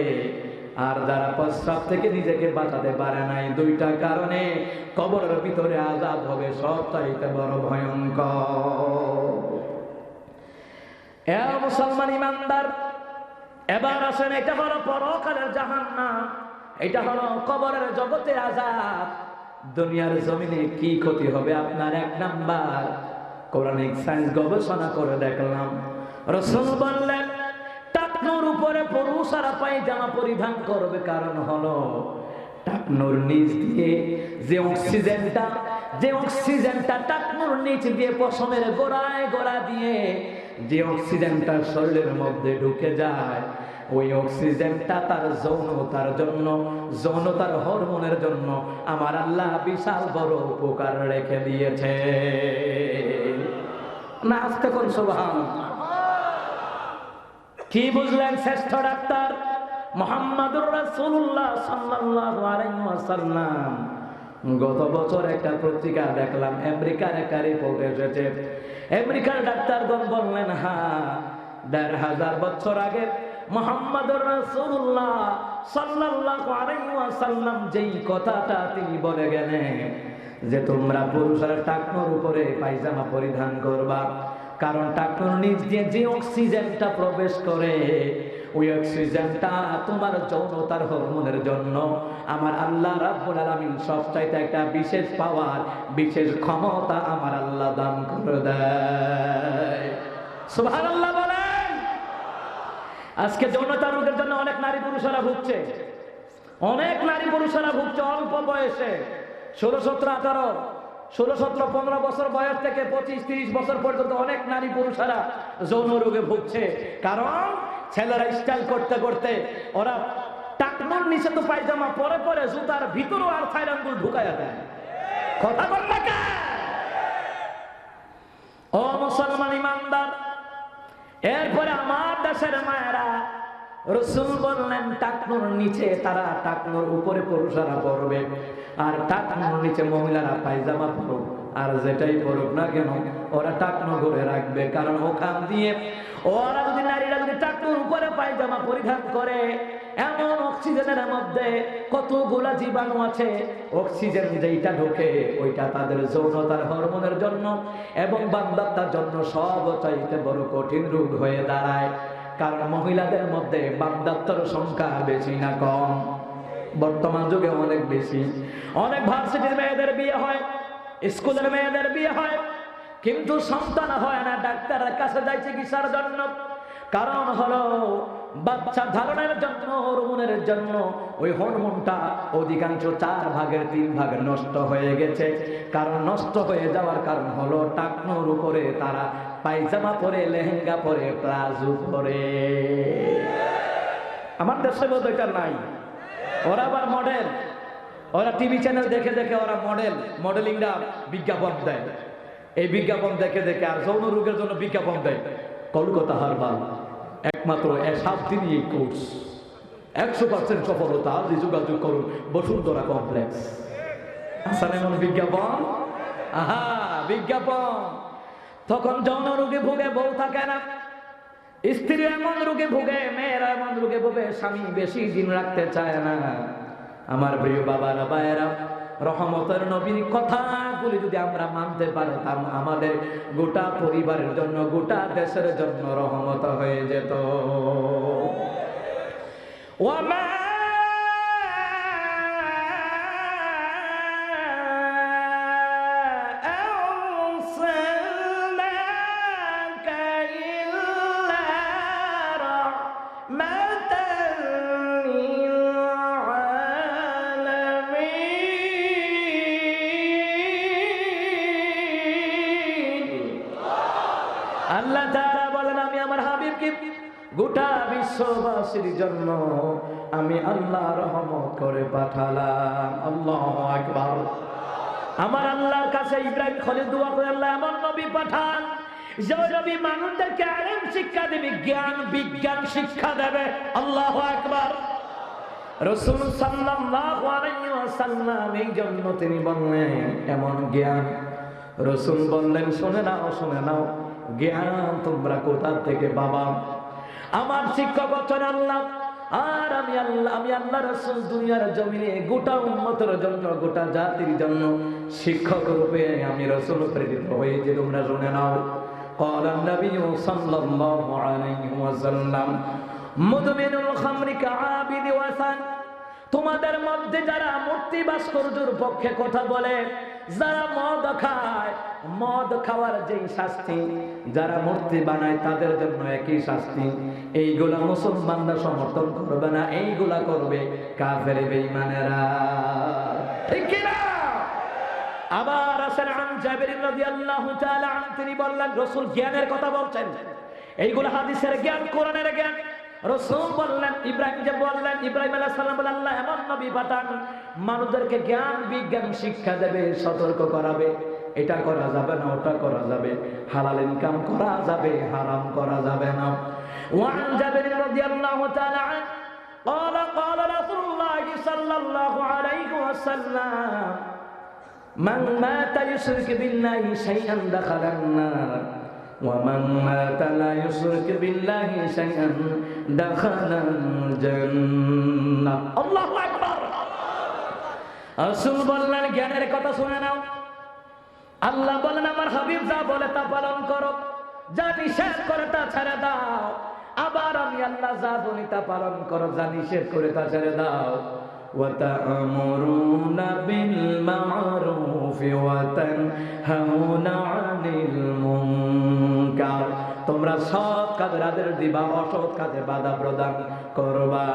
আর যারা প্রস্রাব থেকে নিজেকে বাঁচাতে পারে নাই, দুইটা কারণে কবরের ভিতরে আযাব হবে সবচাইতে বড় ভয়ঙ্কর। এ মুসলমান ইমানদার, এবার আসেন, এটা হলো পরকালের জাহান্নাম, এটা হলো কবরের জগতে আযাব। দুনিয়ার জমিনে কি ক্ষতি হবে আপনার? এক নাম্বার, কোরআনিক সায়েন্স গবেষণা করে দেখলাম, রাসূল বললেন টাকনোর উপরে পুরুষরা পায়জামা পরিধান করবে, কারণ হলো টাকনোর নিচ দিয়ে যে অক্সিজেনটা টাকনোর নিচ দিয়ে পশমের গোড়ায় গোড়া দিয়ে যে অক্সিজেনটা শরীরের মধ্যে ঢুকে যায়, ওই অক্সিজেনটা তার যৌনতার হরমোনের জন্য আমার আল্লাহ বিশাল বড় উপকার রেখে দিয়েছে। না আস্তে কোন সুবহানাল্লাহ। কি বুঝলেন শ্রেষ্ঠ ডাক্তার মুহাম্মদুর রাসূলুল্লাহ সাল্লাল্লাহু আলাইহি ওয়াসাল্লাম? গত বছর একটা পত্রিকা দেখলাম, আমেরিকার একটা রিপোর্ট এসেছে। আমেরিকার ডাক্তারগণ বললেন, হ্যাঁ, ১৫০০ বছর আগে মুহাম্মদুর রাসূলুল্লাহ সাল্লাল্লাহু আলাইহি ওয়াসাল্লাম যেই কথাটা তিনি বলে গেলেন যে তোমরা পুরুষরা টাকনোর উপরে পায়জামা পরিধান করবা, কারণ টাকনোর নিচ দিয়ে যে অক্সিজেনটা প্রবেশ করে, ওই অক্সিজেনটা তোমার যৌনতার হরমোনের জন্য আমার আল্লাহ রাব্বুল আলামিন সবচাইতে একটা বিশেষ পাওয়ার, বিশেষ ক্ষমতা আমার আল্লাহ দান করে দেয়। সুবহানাল্লাহ বলেন। আজকে যৌনতা রোগের জন্য অনেক নারী পুরুষেরা ভুগছে, অল্প বয়সে 16, 17, 18, 16, 17, 15 বছর বয়স থেকে 25, 30 বছর পর্যন্ত অনেক নারী পুরুষেরা যৌন রোগে ভুগছে। কারণ ছেলেরা স্টাইল করতে করতে ওরা টাকনোর নিচে তো পায়জামা পরে পরে জুতার ভিতরও আর ফাইরাঙ্গুল ঢুকায়া দেয়। কথা বল না কে? ও মুসলমান ইমানদার, এরপরে আমার দেশের মায়েরা, রাসূল বললেন টাকনোর নিচে তারা টাকনোর উপরে পুরুষরা পরবে, আর টাকনোর নিচে মহিলারা পায়জামা পরবে। আর যেটাই পরুক না কেন ওরা টাকনো ধরে রাখবে, কারণ ওখান দিয়ে ওরা যদি নারীরা যদি টাকনোর উপরে পায়জামা পরিধান করে, এমন অক্সিজেনের মধ্যে কতগুলা জীবাণু আছে, অক্সিজেন যেইটা ঢোকে ওইটা তাদের যৌনতার হরমোনের জন্য এবং বান্দাতার জন্য সবচাইতে বড় কঠিন রোগ হয়ে দাঁড়ায়। কারণ মহিলাদের মধ্যে বান্দাত্বর সংখ্যা বেশি না কম? বর্তমান যুগে অনেক বেশি। অনেক ভার্সিটির মেয়েদের বিয়ে হয়, স্কুলের মেয়েদের বিয়ে হয়, কিন্তু সন্তান হয় না। ডাক্তারের কাছে যায় চিকিৎসার জন্য, কারণ হলো বাচ্চা ধারণের জন্য, হরমোনের জন্য ওই হরমোনটা অধিকাংশ 4 ভাগের 3 ভাগ নষ্ট হয়ে গেছে। কারণ নষ্ট হয়ে যাওয়ার কারণ হলো টাকনোর উপরে তারা পায়জামা পরে, লেহেঙ্গা পরে, প্লাজো পরে। আমার দেশে বোধ এটা নাই। ওরা আবার মডেল, ওরা টিভি চ্যানেল দেখে দেখে ওরা মডেলিংরা বিজ্ঞাপন দেয়। এই বিজ্ঞাপন দেখে দেখে আর যৌন রোগের জন্য বিজ্ঞাপন দেয়। কলকাতা হারবাল একমাত্র 7 দিনই এই কোর্স, 100% সফলতা। আজ যোগাযোগ করুন বসুন্ধরা কমপ্লেক্স। আসান এমন বিজ্ঞাপন, আহা বিজ্ঞাপন। তখন যৌন রোগে ভুগে বউ থাকে না, স্ত্রী এমন রোগে ভুগে, মেয়েরা এমন রোগে ভুগে, স্বামী বেশি দিন রাখতে চায় না। আমার প্রিয় বাবারা, ভাইয়েরা, রহমতের নবীর কথাগুলি যদি আমরা মানতে পারতাম, আমাদের গোটা পরিবারের জন্য, গোটা দেশের জন্য রহমত হয়ে যেত। ওয়ামা আল্লাহ তাআলা বলেন, আমি আমার হাবিবকে গোটা বিশ্ববাসীর জন্য আমি আল্লাহ রহমত করে পাঠালাম। আল্লাহু আকবার। আমার আল্লাহর কাছে ইব্রাহিম খলিল দোয়া করে, আল্লাহ এমন নবী পাঠান যে নবী মানুষদেরকে ইলম শিক্ষা দেবে, জ্ঞান বিজ্ঞান শিক্ষা দেবে। আল্লাহু আকবার। রাসূল সাল্লাল্লাহু আলাইহি ওয়াসাল্লাম এই জন্য তিনি বললেন এমন জ্ঞান। রাসূল বললেন শুনে নাও জ্ঞান তোমরা কোথা থেকে পাবা? আমার শিক্ষক হচ্ছেন আল্লাহ, আর আমি আল্লাহ রাসূল দুনিয়ার জমিনে গোটা উম্মতের জন্য, গোটা জাতির জন্য শিক্ষক রূপে আমি রাসূল প্রেরিত হয়েছি। তোমরা শুনে নাও। ক্বালা নবী সাল্লাল্লাহু আলাইহি ওয়াসাল্লাম মুদমিনুল খামরি কাআবিদি ওয়াসান, তোমাদের মধ্যে যারা মূর্তি ভাস্কর্যের পক্ষে কথা বলে, যারা মদ খায়, মদ খাওয়ার যেই শাস্তি, যারা মূর্তি বানায় তাদের জন্য একই শাস্তি। এইগুলা মুসলমানরা সমর্থন করবে না, এইগুলা করবে কাফের বেঈমানেরা। ঠিক কি না? আবার আসেন আন জাবির রাদিয়াল্লাহু তাআলা আনহু, তিনি বললেন রাসূল জ্ঞানের কথা বলছেন, এইগুলা হাদিসের জ্ঞান, কোরআনের জ্ঞান। রাসূল বললেন, ইব্রাহিম আলাইহিস সালাম বলেন আল্লাহ এমন নবী পাঠান মানুষদেরকে জ্ঞান বিজ্ঞান শিক্ষা দেবে, সতর্ক করাবে। এটা করা যাবে না, ওটা করা যাবে, হালাল ইনকাম করা যাবে, হারাম করা যাবে না। ওয়ান জাবির রাদিয়াল্লাহু তাআলা আনহু قال رسول الله صلى الله عليه وسلم من مات يشرك بالله شيئا دخل النار ومن مات لا يشرك بالله شيئا دخل الجنة. আল্লাহু আকবার। রাসূল বললেন জ্ঞানের কথা শুনে নাও। আল্লাহ বলেন আমার হাবিব যা বলে তা পালন করো, যা নিষেধ করে তা ছেড়ে দাও। আবার আমি আল্লাহ যা বলি তা পালন করো, যা নিষেধ করে তা ছেড়ে দাও। ওয়া তা'মুরুনা বিল মা'রুফি ওয়া তানহাউনা আনিল মুনকার, তোমরা সৎ কাজের আদেশ দিবা, অসৎ কাজে বাধা প্রদান করবা।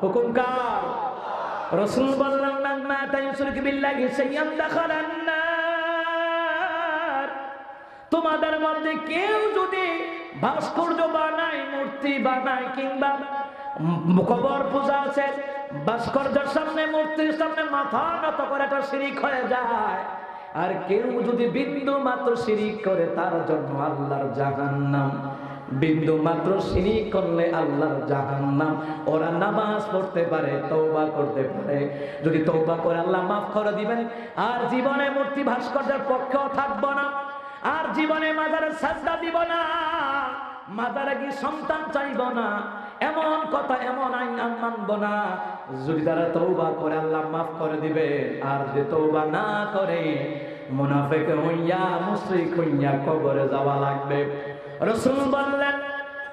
হুকুম কার? রাসূল বললেন মান মাতা ইউশরিকু বিল্লাহি শাইআন দাখালান নার, তোমাদের মধ্যে কেউ যদি ভাস্কর্য বানায়, মূর্তি বানায়, কিংবা কবর পূজা আছে, ভাস্কর্যের সামনে মূর্তির সামনে মাথা নত করে এটা শিরক হয়ে যায়। আর কেউ যদি বিন্দু মাত্র শিরক করে তার জন্য আল্লাহর জাহান্নাম। বিন্দু মাত্র শিরক করলে আল্লাহর জাহান্নাম। ওরা নামাজ পড়তে পারে, তওবা করতে পারে, যদি তওবা করে আল্লাহ মাফ করে দিবেন। আর জীবনে মূর্তি ভাস্কর্যের পক্ষেও থাকবো না, আর জীবনে মাজারে সাজদা দিব না, মাজারে কি সন্তান চাইব না, এমন কথা এমন আইন মানব না। যদি তারা তওবা করে আল্লাহ মাফ করে দিবে, আর যে তওবা না করে মুনাফিক হইয়া মুশরিক হইয়া কবরে যাওয়া লাগবে। রাসূল বললেন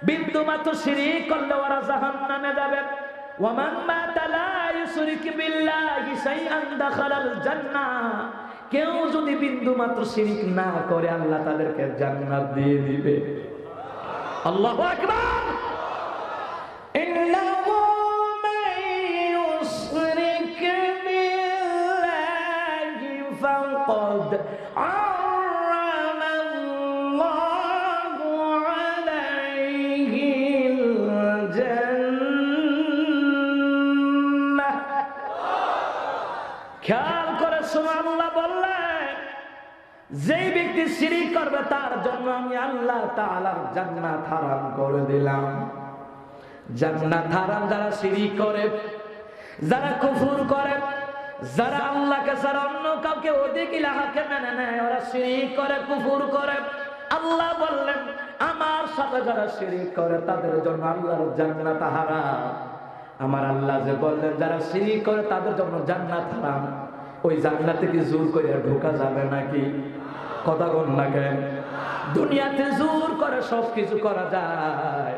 বিন্দু মাত্র শিরক করলে ওরা জাহান্নামে যাবে। ওয়া মান মাতা লা ইউশরিক বিল্লাহি শাইআন দাখালাল জান্নাহ, কেউ যদি বিন্দু মাত্র শিরক না করে আল্লাহ তাদেরকে জান্নাত দিয়ে দিবে। আল্লাহু আকবার। ইন্নাহু মান ইউশরিক বিল্লাহি ফাকাদ আরামাল্লাহু আলাইহিল জান্নাহ। খেয়াল করে সুবহানাল্লাহ বললেন, যেই ব্যক্তি শিরক করবে তার জন্য আমি আল্লাহ তাআলার জান্নাত হারাম করে দিলাম। জান্নাত হারাম যারা শিরক করে, যারা কুফর করে, যারা আল্লাহকে ছাড়া অন্য কাউকে অধিক ইলাহাকে মেনে নেয়, ওরা শিরক করে, কুফর করে। আল্লাহ বললেন আমার সাথে যারা শিরক করে তাদের জন্য আল্লাহর জান্নাত হারাম। আমার আল্লাহ যে বললেন যারা শিরক করে তাদের জন্য জান্নাত হারাম, ওই জান্নাতে কি জোর করে ঢোকা যাবে নাকি? কথা বল না কেন? দুনিয়াতে জোর করে সবকিছু করা যায়,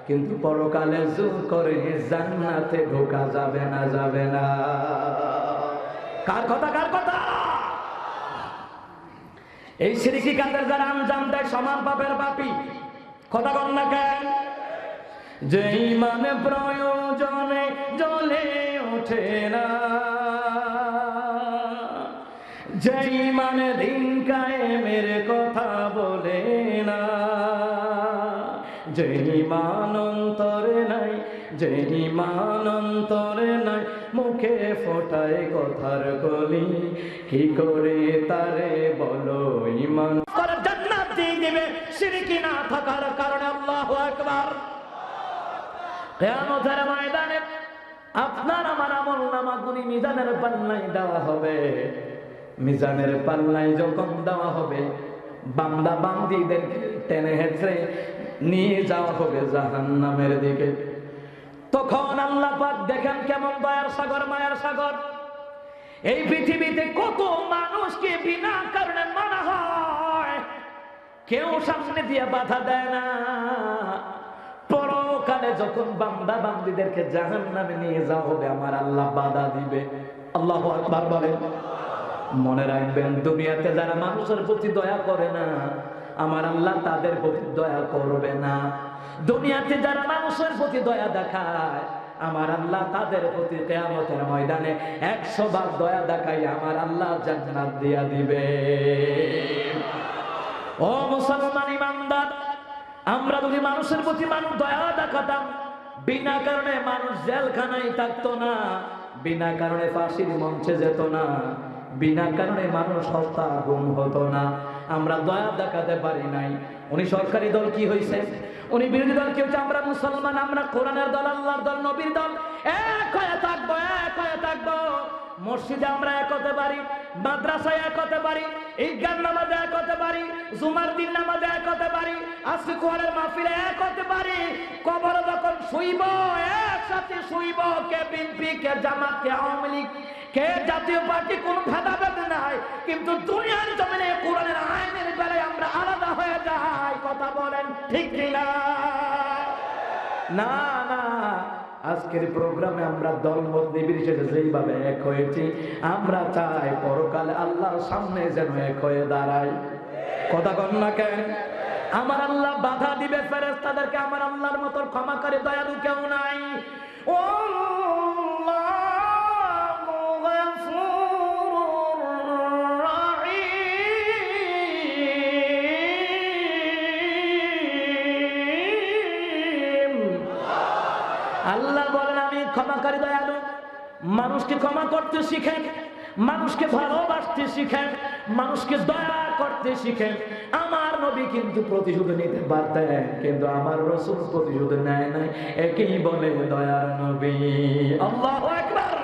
কিন্তু পরকালে জোর করে জান্নাতে ঢোকা যাবে না, যাবে না। কার কথা? কার কথা? এই শিরকি কাজের যারা আঞ্জাম দেয় সমান পাপের পাপী। কথা বল না কেন? যে ইমানে প্রয়োজনে জ্বলে ওঠে না, যে ইমানে দিন কায়েমের কথা বলে না, যে ইমান অন্তরে নাই, যে ইমান অন্তরে নাই, মুখে ফোটায় কথার কলি, কি করে তারে বলো ইমান? জান্নাত শাস্তি দিবে শিরকি না থাকার কারণে। আল্লাহু আকবার। কিয়ামতের ময়দানে আপনার আমার আমলনামাগুলি মিজানের পাল্লায় দেওয়া হবে। মিজানের পাল্লায় যখন দেওয়া হবে, বান্দা বান্দীদেরকে টেনে হেঁচড়ে নিয়ে যাওয়া হবে জাহান্নামের দিকে। তখন আল্লাহ পাক দেখেন কেমন দয়ার সাগর, মায়ার সাগর। এই পৃথিবীতে কত মানুষকে বিনা কারণে মারা হয়, কেউ সামনে দিয়ে বাধা দেয় না। পরকালে যখন বান্দা বান্দীদেরকে জাহান্নামে নিয়ে যাওয়া হবে, আমার আল্লাহ বাধা দিবে। আল্লাহু আকবার বলেন। মনে রাখবেন, দুনিয়াতে যারা মানুষের প্রতি দয়া করে না, আমার আল্লাহ তাদের প্রতি দয়া করবে না। দুনিয়াতে যারা মানুষের প্রতি দয়া দেখায়, আমার আল্লাহ তাদের প্রতি কিয়ামতের ময়দানে 100 ভাগ দয়া দেখাই আমার আল্লাহ জান্নাত দিয়া দিবে। ও মুসলমান ইমানদার, আমরা যদি মানুষের প্রতি মানুষ দয়া দেখাতাম, বিনা কারণে মানুষ জেলখানায় থাকতো না, বিনা কারণে ফাঁসির মঞ্চে যেত না, বিনা কারণে মানুষ হত্যা গুম হতো না। আমরা দয়া দেখাতে পারি নাই। উনি সরকারি দল কি হয়েছে, উনি বিরোধী দল কি হচ্ছে, আমরা মুসলমান, আমরা কোরআনের দল, আল্লাহর দল, নবীর দল, এক হয়ে থাকবো, এক হয়ে থাকবো। মসজিদে আমরা এক হতে পারি, মাদ্রাসায় এক হতে পারি, ঈদগাহ নামাজে এক হতে পারি, জুমার দিন নামাজে এক হতে পারি, আজকে কোরআনের মাহফিলে এক হতে পারি। কবরে যখন শুইব একসাথে শুইব, কে বিএনপি, কে জামাত, কে আওয়ামী লীগ, কে জাতীয় পার্টি, কোন ভেদাভেদ নাই। কিন্তু দুনিয়ার জমিনে কোরআনের আইনের বেলায় আমরা আলাদা হয়ে যাই। কথা বলেন ঠিক কিনা? না না, আজকের প্রোগ্রামে আমরা দলমত নির্বিশেষে যেইভাবে এক হয়েছি, আমরা চাই পরকালে আল্লাহর সামনে যেন এক হয়ে দাঁড়াই। কথা বল না কেন? আমার আল্লাহ বাধা দিবে ফেরেশতাদেরকে। আমার আল্লাহর মতো ক্ষমাকারী দয়ালু কেউ নাই। ও আল্লাহ বলেন, আমি ক্ষমাকারী দয়ালু। মানুষকে ক্ষমা করতে শিখেন, মানুষকে ভালোবাসতে শিখেন, মানুষকে দয়া করতে শিখেন। আমার নবী কিন্তু প্রতিশোধ নিতে পারতেন, কিন্তু আমার রাসূল প্রতিশোধ নেয় নাই। একেই বলে দয়ার নবী। আল্লাহু আকবার।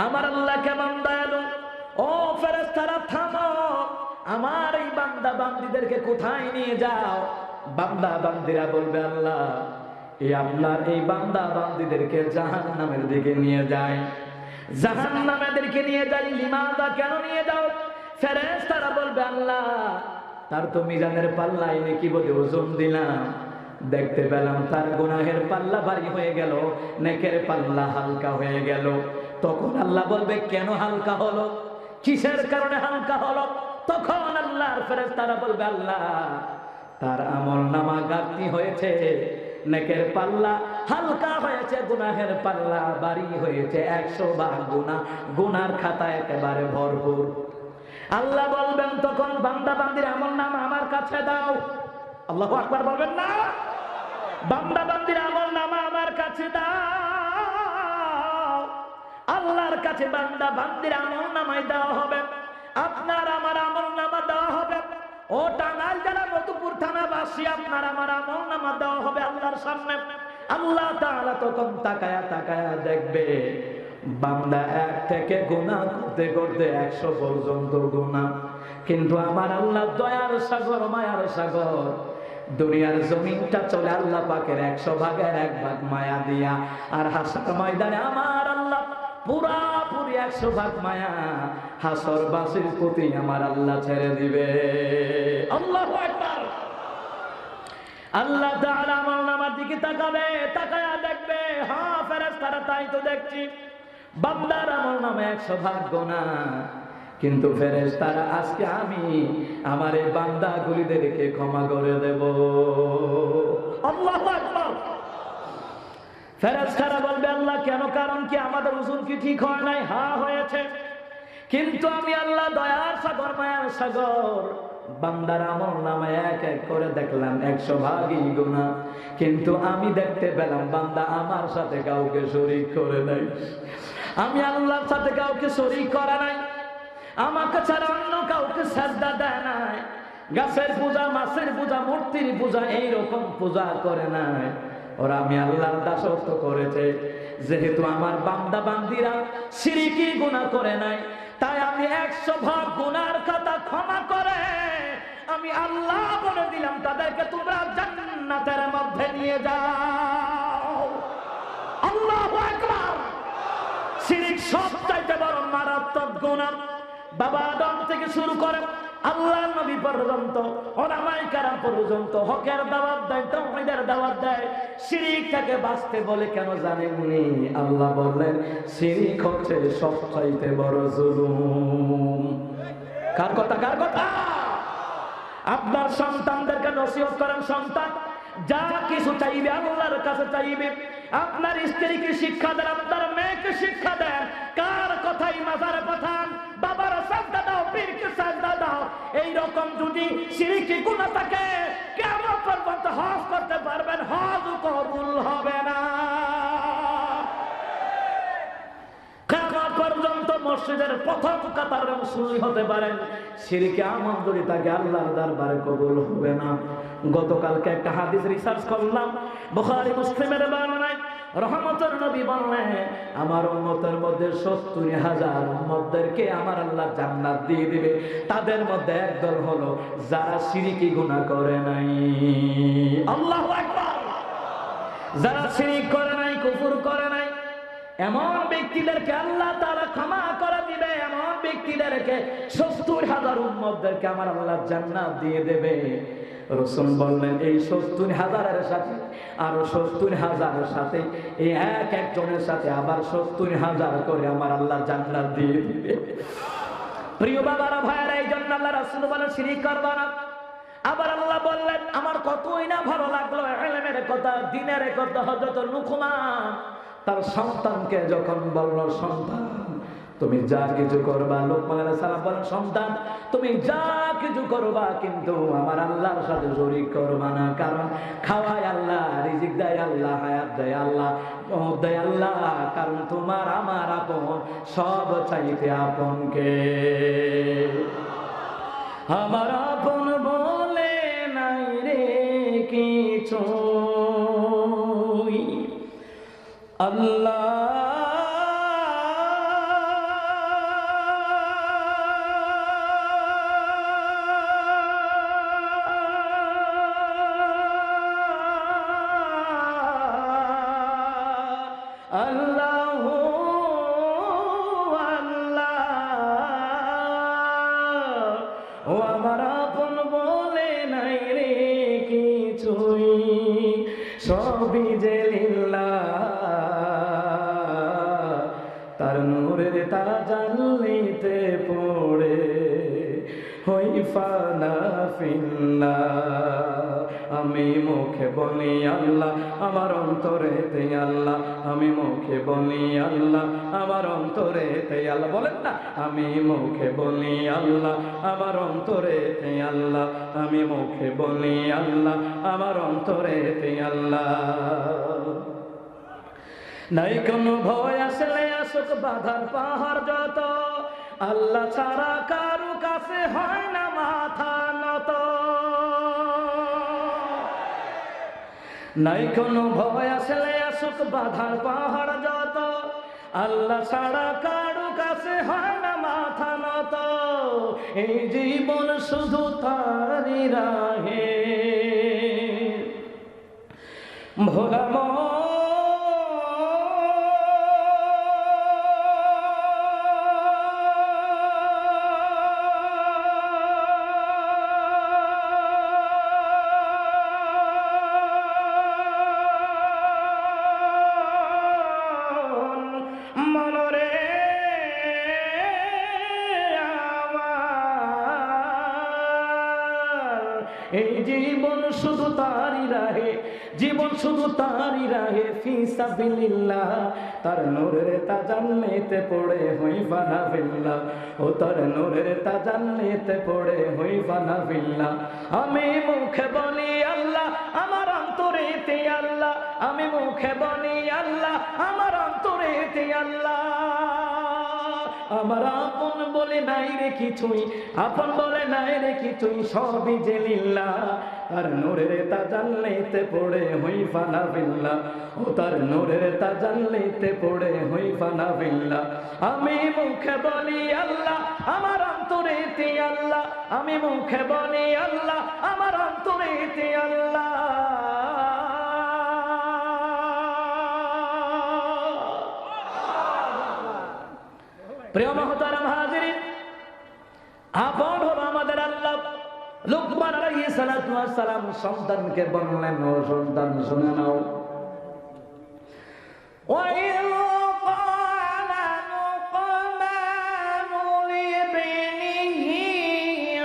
আমার আল্লাহ কেমন দয়ালু। ও ফেরেশতারা থামো, আমার এই বান্দা বান্দীদেরকে কোথায় নিয়ে যাও? বান্দা বান্দীরা বলবে, আল্লাহ এই আপনার এই বান্দা বান্দীদেরকে জাহান্নামের দিকে নিয়ে যায়। জাহান্নামেদেরকে নিয়ে যাই। লিমাদা, কেন নিয়ে যাও? ফেরেশতারা বলবে, আল্লাহ তার তো মিজানের পাল্লায় নেকি বলে ওজন দিলাম, দেখতে পেলাম তার গুনাহের পাল্লা ভারী হয়ে গেল, নেকের পাল্লা হালকা হয়ে গেল। তখন আল্লাহ বলবে, কেন হালকা হলো? কিসের কারণে হালকা হলো? তখন আল্লাহর ফেরেশতারা বলবে, আল্লাহ তার আমলনামা ঘাটতি হয়েছে, নেকের পাল্লা হালকা হয়েছে, গুনাহের পাল্লা ভারী হয়েছে। 100 ভাগ গুনাহ, গুনার খাতা একেবারে ভরপুর। আল্লাহ বলবেন তখন, বান্দা বান্দির আমলনামা আমার কাছে দাও। আল্লাহু আকবার বলবেন না? বান্দা বান্দির আমলনামা আমার কাছে দাও। আল্লাহর কাছে বান্দা বান্দির আমলনামাই দেওয়া হবে, আপনার আমার আমলনামা দেওয়া হবে। ও টাঙ্গাইল জেলা মধুপুর থানাবাসী, আপনার আমার আমলনামা দেওয়া হবে আল্লাহর সামনে। আল্লাহ তাআলা তখন তাকায়া তাকায়া দেখবে, বান্দা 1 থেকে গুনাহ করতে করতে 100 পর্যন্ত গুনাহ। কিন্তু আমার আল্লাহ দয়ার সাগর, মায়ার সাগর। দুনিয়ার জমিনটা চলে আল্লাহ পাকের 100 ভাগের 1 ভাগ মায়া দিয়া। আর হাসর ময়দানে আমার আল্লাহ পুরাপুরি 100 ভাগ মায়া হাসরবাসীর প্রতি আমার আল্লাহ ছেড়ে দিবে। আল্লাহু আকবার। আল্লাহ তাআলা আমলনামার দিকে তাকাবে, তাকায়া দেখবে, হ্যাঁ ফেরেশতারা তাই তো দেখছি, বান্দার আমলনামা 100 ভাগ গুনাহ। কিন্তু ফেরেশতারা আজকে আমি আমার এই বান্দাগুলিদেরকে ক্ষমা করে দেব। আল্লাহু আকবার। ফেরেশতারা বলবে, আল্লাহ কেন? কারণ কি আমাদের ওজন কি ঠিক হয় নাই? হ্যাঁ হয়েছে, কিন্তু আমি আল্লাহ দয়ার সাগর, মায়ার সাগর, বান্দার আমলনামা এক এক করে দেখলাম 100 ভাগই গুনাহ। কিন্তু আমি দেখতে পেলাম বান্দা আমার সাথে কাউকে শরীক করে নাই, আমি আল্লাহর সাথে কাউকে শরীক করে নাই, আমাকে ছাড়া অন্য কাউকে সাজদা দেয় নাই, গাছের পূজা, মাছের পূজা, মূর্তির পূজা এইরকম পূজা করে নাই, ওরা আমি আল্লাহর দাসত্ব করেছে। যেহেতু আমার বান্দা বান্দিরা শিরকি গুনাহ করে নাই, তাই আমি 100 ভাগ গুনার কথা ক্ষমা করে আমি আল্লাহ বলে দিলাম তাদেরকে তোমরা জান্নাতের মধ্যে নিয়ে যাও। আল্লাহু আকবার। শিরক সবচাইতে বড় মারাত্মক গুনাহ। বাবা আদম থেকে শুরু করে আল্লাহর নবী পর্যন্ত, উলামায়ে কেরাম পর্যন্ত হকের দাওয়াত দেয়, তাওহীদের দাওয়াত দেয়। শিরক থেকে বাঁচতে বলে কেন জানেননি? আল্লাহ বললেন শিরক হচ্ছে সবচাইতে বড় জুলুম। কার কথা? কার কথা? আপনার সন্তানদেরকে নসিহত করেন, সন্তান যা কিছু চাইবে আল্লাহর কাছে চাইবে। আপনার স্ত্রীকে শিক্ষা দেন, আপনার মেয়েকে শিক্ষা দেন, কার কথাই মাজারে পাঠান, বাবার সাজদা দাও, পীরকে সাজদা দাও। এইরকম যদি শিরকি গুনাহ থাকে কিয়ামত পর্যন্ত হজ করতে পারবেন, হজ কবুল হবে না। কিয়ামত পর্যন্ত মসজিদের প্রথম কাতারে মুসল্লি হতে পারেন, শিরকে আমল যদি থাকে আল্লাহর দরবারে কবুল হবে না। গতকালকে একটা হাদিস রিসার্চ করলাম, বুখারী মুসলিমের বর্ণনায় রহমতের নবী বললেন আমার উম্মতের মধ্যে ৭০,০০০ উম্মতদেরকে আমার আল্লাহ জান্নাত দিয়ে দিবে। তাদের মধ্যে একদল হলো যারা শিরকি গুনাহ করে নাই। আল্লাহু আকবার। যারা শিরক করে নাই, কুফর করে নাই, এমন ব্যক্তিদেরকে আল্লাহ তাআলা ক্ষমা করে দিবে। এমন ব্যক্তিদেরকে ৭০,০০০ উম্মতদেরকে আমার আল্লাহ জান্নাত দিয়ে দেবে। রাসূল বললেন এই ৭০,০০০-এর সাথে আরো ৭০,০০০-এর সাথে এই এক একজনের সাথে আবার ৭০,০০০ করে আমার আল্লাহ জান্নাত দিয়ে দিবে। প্রিয় বাবারা, ভাইয়েরা, এই জন্য আল্লাহ রাসূল বলেন শিরক করবা না। আবার আল্লাহ বললেন আমার কতই না ভালো লাগলো ইলমের কথা, দ্বীনের কথা। হযরত লুকমান তার সন্তানকে যখন বলল সন্তান তুমি যা কিছু করবা, লোকমান আলাইহিস সালাম বলেন সন্তান তুমি যা কিছু করবা কিন্তু আমার আল্লাহর সাথে শরীক করবা না। কারণ খাওয়ায় আল্লাহ, রিজিক দেয় আল্লাহ, হায়াত দেয় আল্লাহ, মওত দেয় আল্লাহ। কারণ তোমার আমার আপন, সব চাইতে আপন কে? আমার আপন বলে নাই রে কিছু, আল্লাহ আল্লাহু আল্লাহ, ও আমার আপন বলে নাই রে কিছুই, সবই যে লিল্লাহ। তার নূরের তাজাল্লিতে পড়ে হই ফানা ফিল্লাহ। আমি মুখে বলি আল্লাহ, আমার অন্তরেতে আল্লাহ। আমি মুখে বলি আল্লাহ, আমার অন্তরেতে আল্লাহ। বলেন না, আমি মুখে বলি আল্লাহ, আমার অন্তরেতে আল্লাহ। আমি মুখে বলি আল্লাহ, আমার অন্তরেতে আল্লাহ। নাই কোনো ভয় আসলে আসুক বাধার পাহাড় যত, আল্লাহ ছাড়া কারু কাছে হয় না মাথা নত। নাই কোনো ভয় আসলে আসুক বাধার পাহাড় যত, আল্লাহ ছাড়া কারু কাছে হয় না মাথা নত। এই জীবন শুধু তারই রাহে ভোলা এই জীবন শুধু তারই রাহে, জীবন শুধু তারই রাহে ফি সাবিলিল্লাহ। তার নূরের তাজাল্লিতে পড়ে হই ফানা ফিল্লাহ, ও তার নূরের তাজাল্লিতে পড়ে হই ফানা ফিল্লাহ। আমি মুখে বলি আল্লাহ, আমার অন্তরেতে আল্লাহ। আমি মুখে বলি আল্লাহ, আমার অন্তরেতে আল্লাহ। আমার আপন বলে নাই রে কিছুই, আপন বলে নাই রে কিছুই, সবই যে লিল্লাহ। তার নূরের তাজাল্লিতে পড়ে হই ফানা বিল্লাহ, ও তার নূরের তাজাল্লিতে পড়ে হই ফানা বিল্লাহ। আমি মুখে বলি আল্লাহ, আমার অন্তরেতে আল্লাহ, আমি মুখে বলি আল্লাহ, আমার অন্তরেতে আল্লাহ। প্রিয় মুহতারাম হাজিরিন, আপন হলো আমাদের আল্লাহ। লুকমান আলাইহিস সালাতু ওয়াস সালাম সন্তানকে বললেন, ও সন্তান শুনে নাও, وَإِذْ قَالَ لُقْمَانُ لِابْنِهِ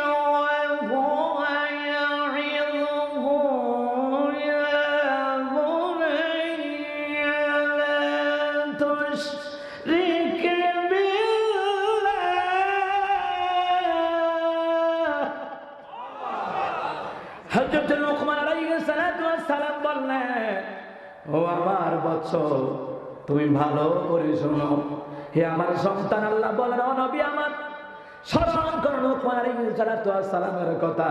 وَهُوَ يَعِظُهُ يَا بُنَيَّ لَا تُشْرِكْ بِاللَّهِ। হযরত লুকমান আলাইহিস সালাতু ওয়াস সালাম বললেন, ও আমার বৎস, তুমি ভালো করে শোনো, হে আমার সন্তান। আল্লাহ বলেন, ও নবী আমার, স্মরণ করো লুকমান আলাইহিস সালাতু ওয়াস সালামের কথা।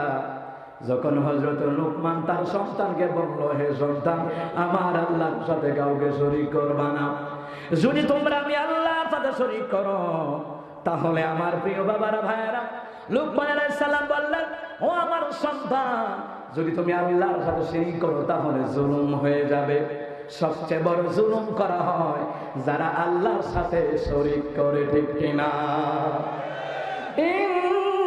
যখন হযরত লুকমান তার সন্তানকে বলল, হে সন্তান, আমার আল্লাহর সাথে কাউকে শরীক করবা না। যদি তোমরা আমি আল্লাহর সাথে শরীক করো, তাহলে আমার প্রিয় বাবারা, ভাইয়েরা, লুকমান আলাইহিস সালাম বললেন, ও আমার সন্তান, যদি তুমি আল্লাহর সাথে শিরক করো তাহলে জুলুম হয়ে যাবে। সবচেয়ে বড় জুলুম করা হয় যারা আল্লাহর সাথে শরীক করে, ঠিক কিনা?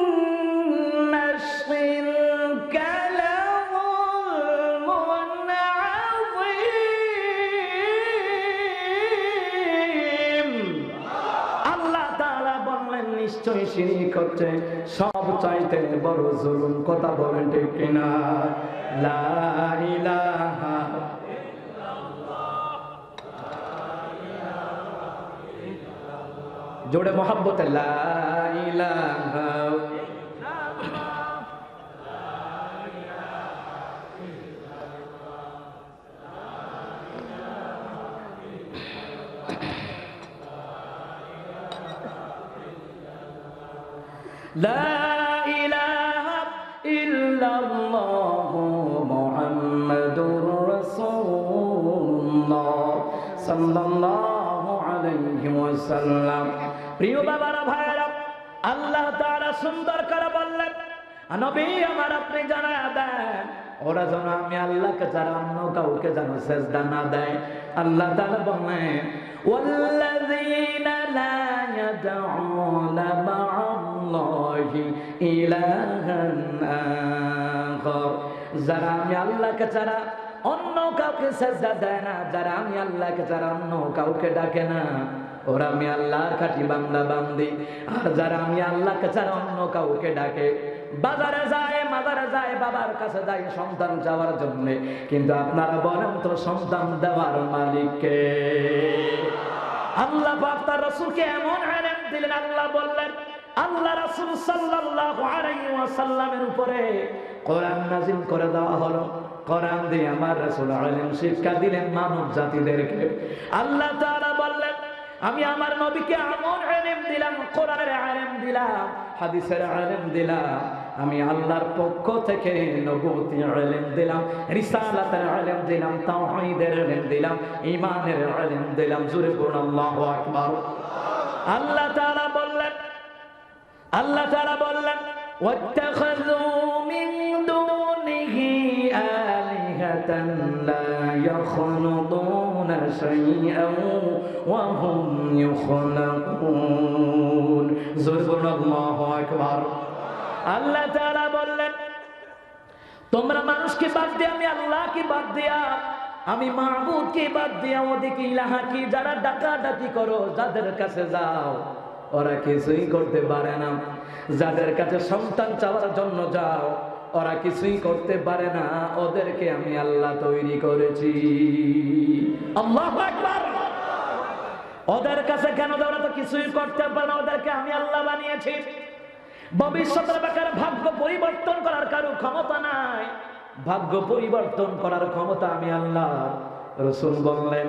ইন্নাশ শিরকা লাযুলমুন আযীম। আল্লাহ তাআলা বললেন, নিশ্চয়ই শিরক হচ্ছে সবচাইতে বড় জুলুম। কথা বলেন ঠিক কিনা? লা ইলাহা জোড়ে মোহাব্বতে লা ইলাহা। লা ইলাহা ইল্লাল্লাহু মুহাম্মাদুর রাসূলুল্লাহ সাল্লাল্লাহু আলাইহি ওয়াসাল্লাম। প্রিয় বাবারা, ভাইরা, আল্লাহ তাআলা সুন্দর করে বললেন, নবী আমার, আপনি জানায়া দেন ওরা যেন আমি আল্লাহকে ছাড়া অন্য কাউকে যেন সিজদা না দেয়। আল্লাহ তাআলা বলেন, ওয়াল্লাযীনা লা ইয়াদউনা মা'আল্লাহি ইলাহান আখার। যারা আমি আল্লাহকে ছাড়া অন্য কাউকে সিজদা দেয় না, যারা আমি আল্লাহকে ছাড়া অন্য কাউকে ডাকে না, ওরা আমি আল্লাহর খাঁটি বান্দা বান্দি। আর যারা আমি আল্লাহকে ছাড়া অন্য কাউকে ডাকে, বাজারে যায়, মাজারে যায়, বাবার কাছে যায় সন্তান যাওয়ার জন্য, কিন্তু আপনারা বলেন তো সন্তান দেওয়ার মালিক কে? আল্লাহ পাক তার রাসূলকে এমন ইলম দিলেন, আল্লাহ বললেন, আল্লাহ রাসূল সাল্লাল্লাহু আলাইহি ওয়াসাল্লামের উপরে কোরআন নাযিল করে দেওয়া হলো। কোরআন দিয়ে আমার রাসূল ইলম শিক্ষা দিলেন মানব জাতিদেরকে। আল্লাহ তাআলা বললেন, আমি আমার নবীকে এমন ইলম দিলাম, কোরআনের ইলম দিলাম, হাদিসের ইলম দিলাম, আমি আল্লাহর পক্ষ থেকে নবুয়তি ইলম দিলাম, রিসালাতের ইলম দিলাম, তাওহীদের ইলম দিলাম, ঈমানের ইলম দিলাম। জোরে বলুন আল্লাহু আকবার। আল্লাহ তাআলা বললেন, আল্লাহ তাআলা বললেন, ওয়াত্তাখাযু মিন দুনিহি আলিহাতান লা ইয়াখলুকুনা শাইআন ওয়া হুম ইখলাকুন। জোরে বলুন আল্লাহু আকবার। আল্লাহ তাআলা বললেন, তোমরা মানুষকে বাদ দিয়ে আমি আল্লাহকে বাদ দিয়া, আমি মাবুদকে বাদ দিয়া ওদিকে ইলাহাকে যারা ডাকাডাকি করো, যাদের কাছে যাও, ওরা কিছুই করতে পারে না। যাদের কাছে সন্তান চাওয়ার জন্য যাও, ওরা কিছুই করতে পারে না। ওদেরকে আমি আল্লাহ তৈরি করেছি। আল্লাহু আকবার। ওদের কাছে কেন যাও? ওরা তো কিছুই করতে পারে না, ওদেরকে আমি আল্লাহ বানিয়েছি। ভবিষ্যতের ব্যাপারে ভাগ্য পরিবর্তন করার কারো ক্ষমতা নাই। ভাগ্য পরিবর্তন করার ক্ষমতা আমি আল্লাহ। রাসূল বললেন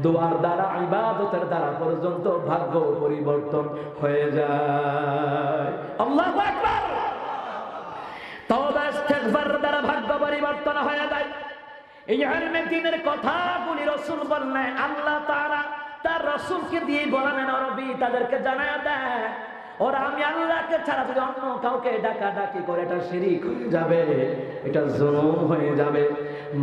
দোয়ার দ্বারা ইবাদতের দ্বারা পর্যন্ত ভাগ্য পরিবর্তন হয়ে যায়। আল্লাহু আকবার। তওবা ইস্তিগফার দ্বারা ভাগ্য পরিবর্তন হয়ে যায়। এই ইলমে দ্বীনের কথাগুলি রাসূল বললেন, আল্লাহ তাআলা তার রাসূলকে দিয়ে বলেন, নবী তাদেরকে জানায়া দেয় ওরা আমি আল্লাহকে ছাড়া যদি অন্য কাউকে ডাকাডাকি করে এটা শিরক হয়ে যাবে, এটা জুলুম হয়ে যাবে।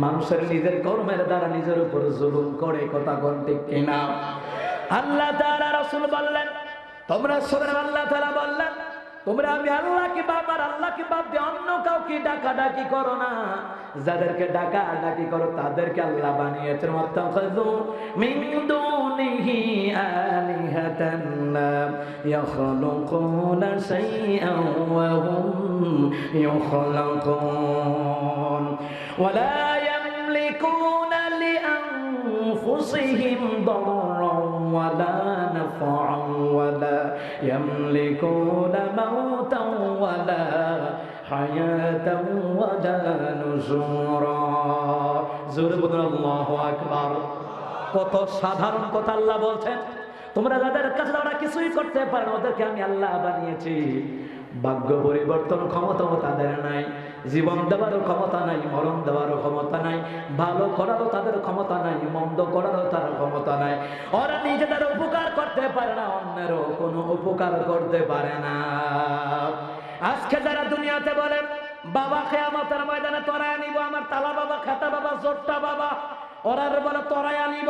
মানুষের নিজের কর্মের দ্বারা নিজের উপর জুলুম করে, কথা কোন ঠিক কিনা? আল্লাহ তাআলা রাসূল বললেন তোমরা শুনে, আল্লাহ তাআলা বললেন তোমরা আমি আল্লাহকে বাপ আর আল্লাহকে বাপ দিয়ে অন্য কাউকে ডাকাডাকি করো না। যাদেরকে ডাকাডাকি করো তাদেরকে আল্লাহ বানিয়েছেন। ওয়াত্তাখাযু মিন দুনিহি আলিহাতান লা ইয়াখলুকুনা শাইআন ওয়া হুম ইখলাকুন ওয়া লা ইয়ামলিকুনা লিআনফুসিহিম দাররান ওয়া লা নাফআন ওয়া লা ইয়ামলিকুনা মাউতান ওয়া লা হায়াতান ওয়া লা নুশুরা। জোরে বলুন আল্লাহু আকবার। কত সাধারণ কথা আল্লাহ বলছেন, তোমরা যাদের কাছে ওরা কিছুই করতে পারে না ওদেরকে আমি আল্লাহ বানিয়েছি। ভাগ্য পরিবর্তন ক্ষমতা তাদের নাই, জীবন দেওয়ারও ক্ষমতা নাই, মরণ দেওয়ারও ক্ষমতা নাই, ভালো করারও তাদের ক্ষমতা নাই, মন্দ করারও তার ক্ষমতা নাই। ওরা নিজেদের উপকার করতে পারে না, অন্যেরও কোনো উপকার করতে পারে না। আজকে যারা দুনিয়াতে বলে বাবা কিয়ামতের ময়দানে তরায় নিব, আমার তালা বাবা, খাতা বাবা, জোট্টা বাবা, ওরার বলে তরায় আনিব,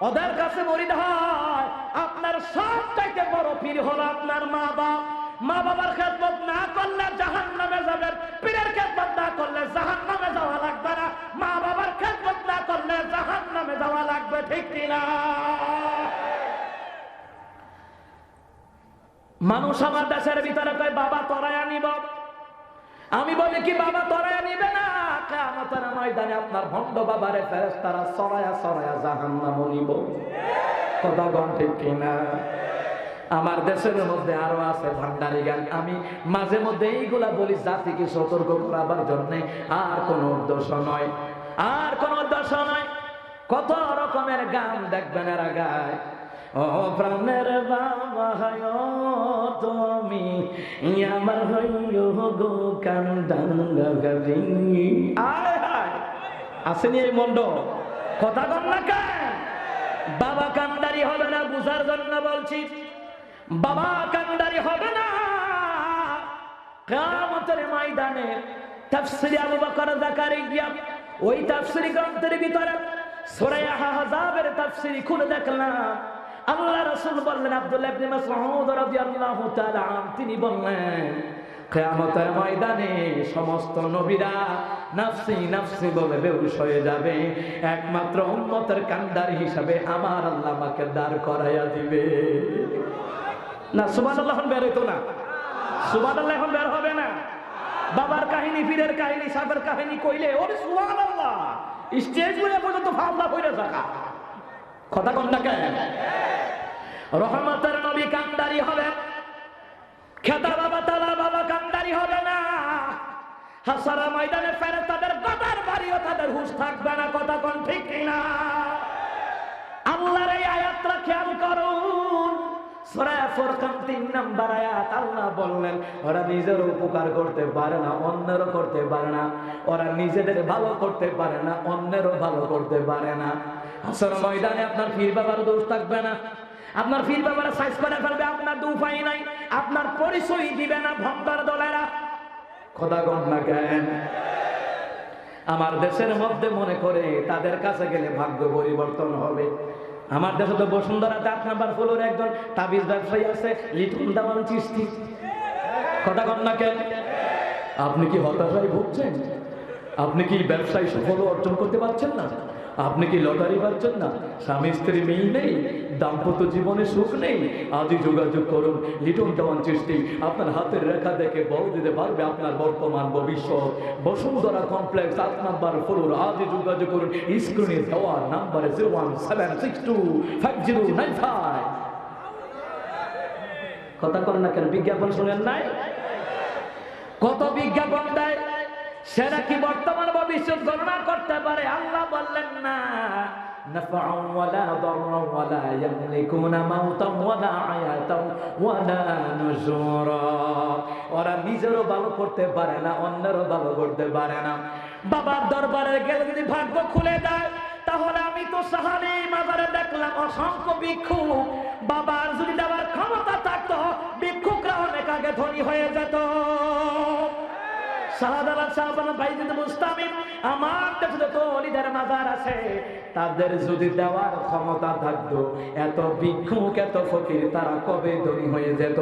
ওদের কাছে মরিদ হয় আপনার সবচাইতে বড় পীর হলো আপনার মা বাপ। মা বাবার খেদমত না করলে জাহান্নামে যাবেন, পীরের খেদমত না করলে জাহান্নামে যাওয়া লাগবে না, মা বাবার খেদমত না করলে জাহান্নামে যাওয়া লাগবে, ঠিক কিনা? মানুষ আমার দেশের ভিতরে কয় বাবা তরায় আনিব, আমি বলি কি বাবা তরায় নিবে না, কিয়ামতের ময়দানে আপনার ভণ্ড বাবারে ফেরেশতারা সরায়া সরায়া জাহান্নামে নিব। কথা কোন ঠিক কিনা? আমার দেশের মধ্যে আরো আছে ভান্ডারি গান, আমি মাঝে মধ্যে এইগুলা বলি জাতিকে সতর্ক করাবার জন্য, আর কোন উদ্দেশ্য নয়, আর কোন উদ্দেশ্য নয়। কত রকমের গান দেখবেন এরা গায়, ও প্রাণের বাবা হয় তুমি আমার হইও গো কান্দাঙ্গি। আয় হায়, আসেনি এই মন্ড? কথা কম না কেন? বাবা কান্দারি হবে না, বুঝার জন্য বলছি, বাবা কান্দারি হবে না। কিয়ামতের ময়দানে তাফসীর আবু বকর জাকারিয়া ওই তাফসীর গ্রন্থের ভিতরে সূরা আহজাবের তাফসীর খুলে দেখলাম, আল্লাহ রাসূল বললেন, আব্দুল্লাহ ইবনে মাসউদ রাদিয়াল্লাহু তাআলা তিনি বললেন কিয়ামতের ময়দানে সমস্ত নবীরা নাফসি নাফসি বলে বেহুশ হয়ে যাবে, একমাত্র উম্মতের কান্দারি হিসাবে আমার আল্লাহ আমাকে দাঁড় করাইয়া দিবে। না সুবহানাল্লাহ বের হইতো না, সুবহানাল্লাহ এখন বের হবে না। বাবার কাহিনী, পীরের কাহিনী, সাহেবের কাহিনী কইলে ওরে সুবহানাল্লাহ স্টেজ বলে পর্যন্ত ফাওলা কইরা থাকা। কথা কোন না কেন? রহমতের নবী কান্দারি হবে, খেতা বাবা, তালা বাবা কান্দারি হবে না। হাসর ময়দানে ফেরেশতাদের গদার বাড়িও তাদের হুঁশ থাকবে না। কথা কোন ঠিক কিনা? আল্লাহর এই আয়াতটা খেয়াল করুন, সূরা ফুরকান 3 নম্বর আয়াত। আল্লাহ বললেন ওরা নিজের উপকার করতে পারে না, অন্যেরও করতে পারে না, ওরা নিজেদের ভালো করতে পারে না, অন্যেরও ভালো করতে পারে না। হাসর ময়দানে আপনার পীর বাবার দোষ থাকবে না, আপনার পীর বাবারা সাইজ করে ফেলবে, আপনার দুপাই নাই, আপনার পরিচয় দিবে না ভক্তর দলেরা। খোদা গণ না কেন? আমার দেশের মধ্যে মনে করে তাদের কাছে গেলে ভাগ্য পরিবর্তন হবে। আমার দেশে তো বসুন্ধরাতে 8 নাম্বার ফ্লোরে একজন তাবিজ ব্যবসায়ী আছে, লিটন দামান চিশতি। কথা গণ না কেন? আপনি কি হতাশায় ভুগছেন? আপনি কি ব্যবসায় সফল অর্জন করতে পারছেন না? আপনি কি লটারি পাচ্ছেন না? স্বামী স্ত্রী মিল নেই, দাম্পত্য জীবনে সুখ নেই? আজই যোগাযোগ করুন লিটন দেওয়ান চিশতি। আপনার হাতের রেখা দেখে বল দিতে পারবে আপনার বর্তমান ভবিষ্যৎ। Bashundhara complex 8 number floor. আজই যোগাযোগ করুন স্ক্রিনে দেওয়া নাম্বারে 017625095। কথা করেন না কেন? বিজ্ঞাপন শুনেন নাই? কত বিজ্ঞাপন দেয়, সেটা কি বর্তমান ভবিষ্যৎ গণনা করতে পারে? আল্লাহ বললেন না, নাফআন ওয়ালা দাররান ওয়ালা ইয়ামলিকুনা মাউতান ওয়ালা হায়াতান ওয়ালা নুশুরা। ওরা নিজেরও ভালো করতে পারে না, অন্যেরও ভালো করতে পারে না। বাবার দরবারে গেলে যদি ভাগ্য খুলে দেয়, তাহলে আমি তো সাহাবী মাজারে দেখলাম অসংখ্য ভিক্ষুক। বাবার যদি দেওয়ার ক্ষমতা থাকতো, ভিক্ষুকরা অনেক আগে ধনী হয়ে যেত। আমার দেশে যত অলিদের মাজার আছে, তাদের যদি দেওয়ার ক্ষমতা থাকতো, এত ভিক্ষুক এত ফকির তারা কবে ধনী হয়ে যেত।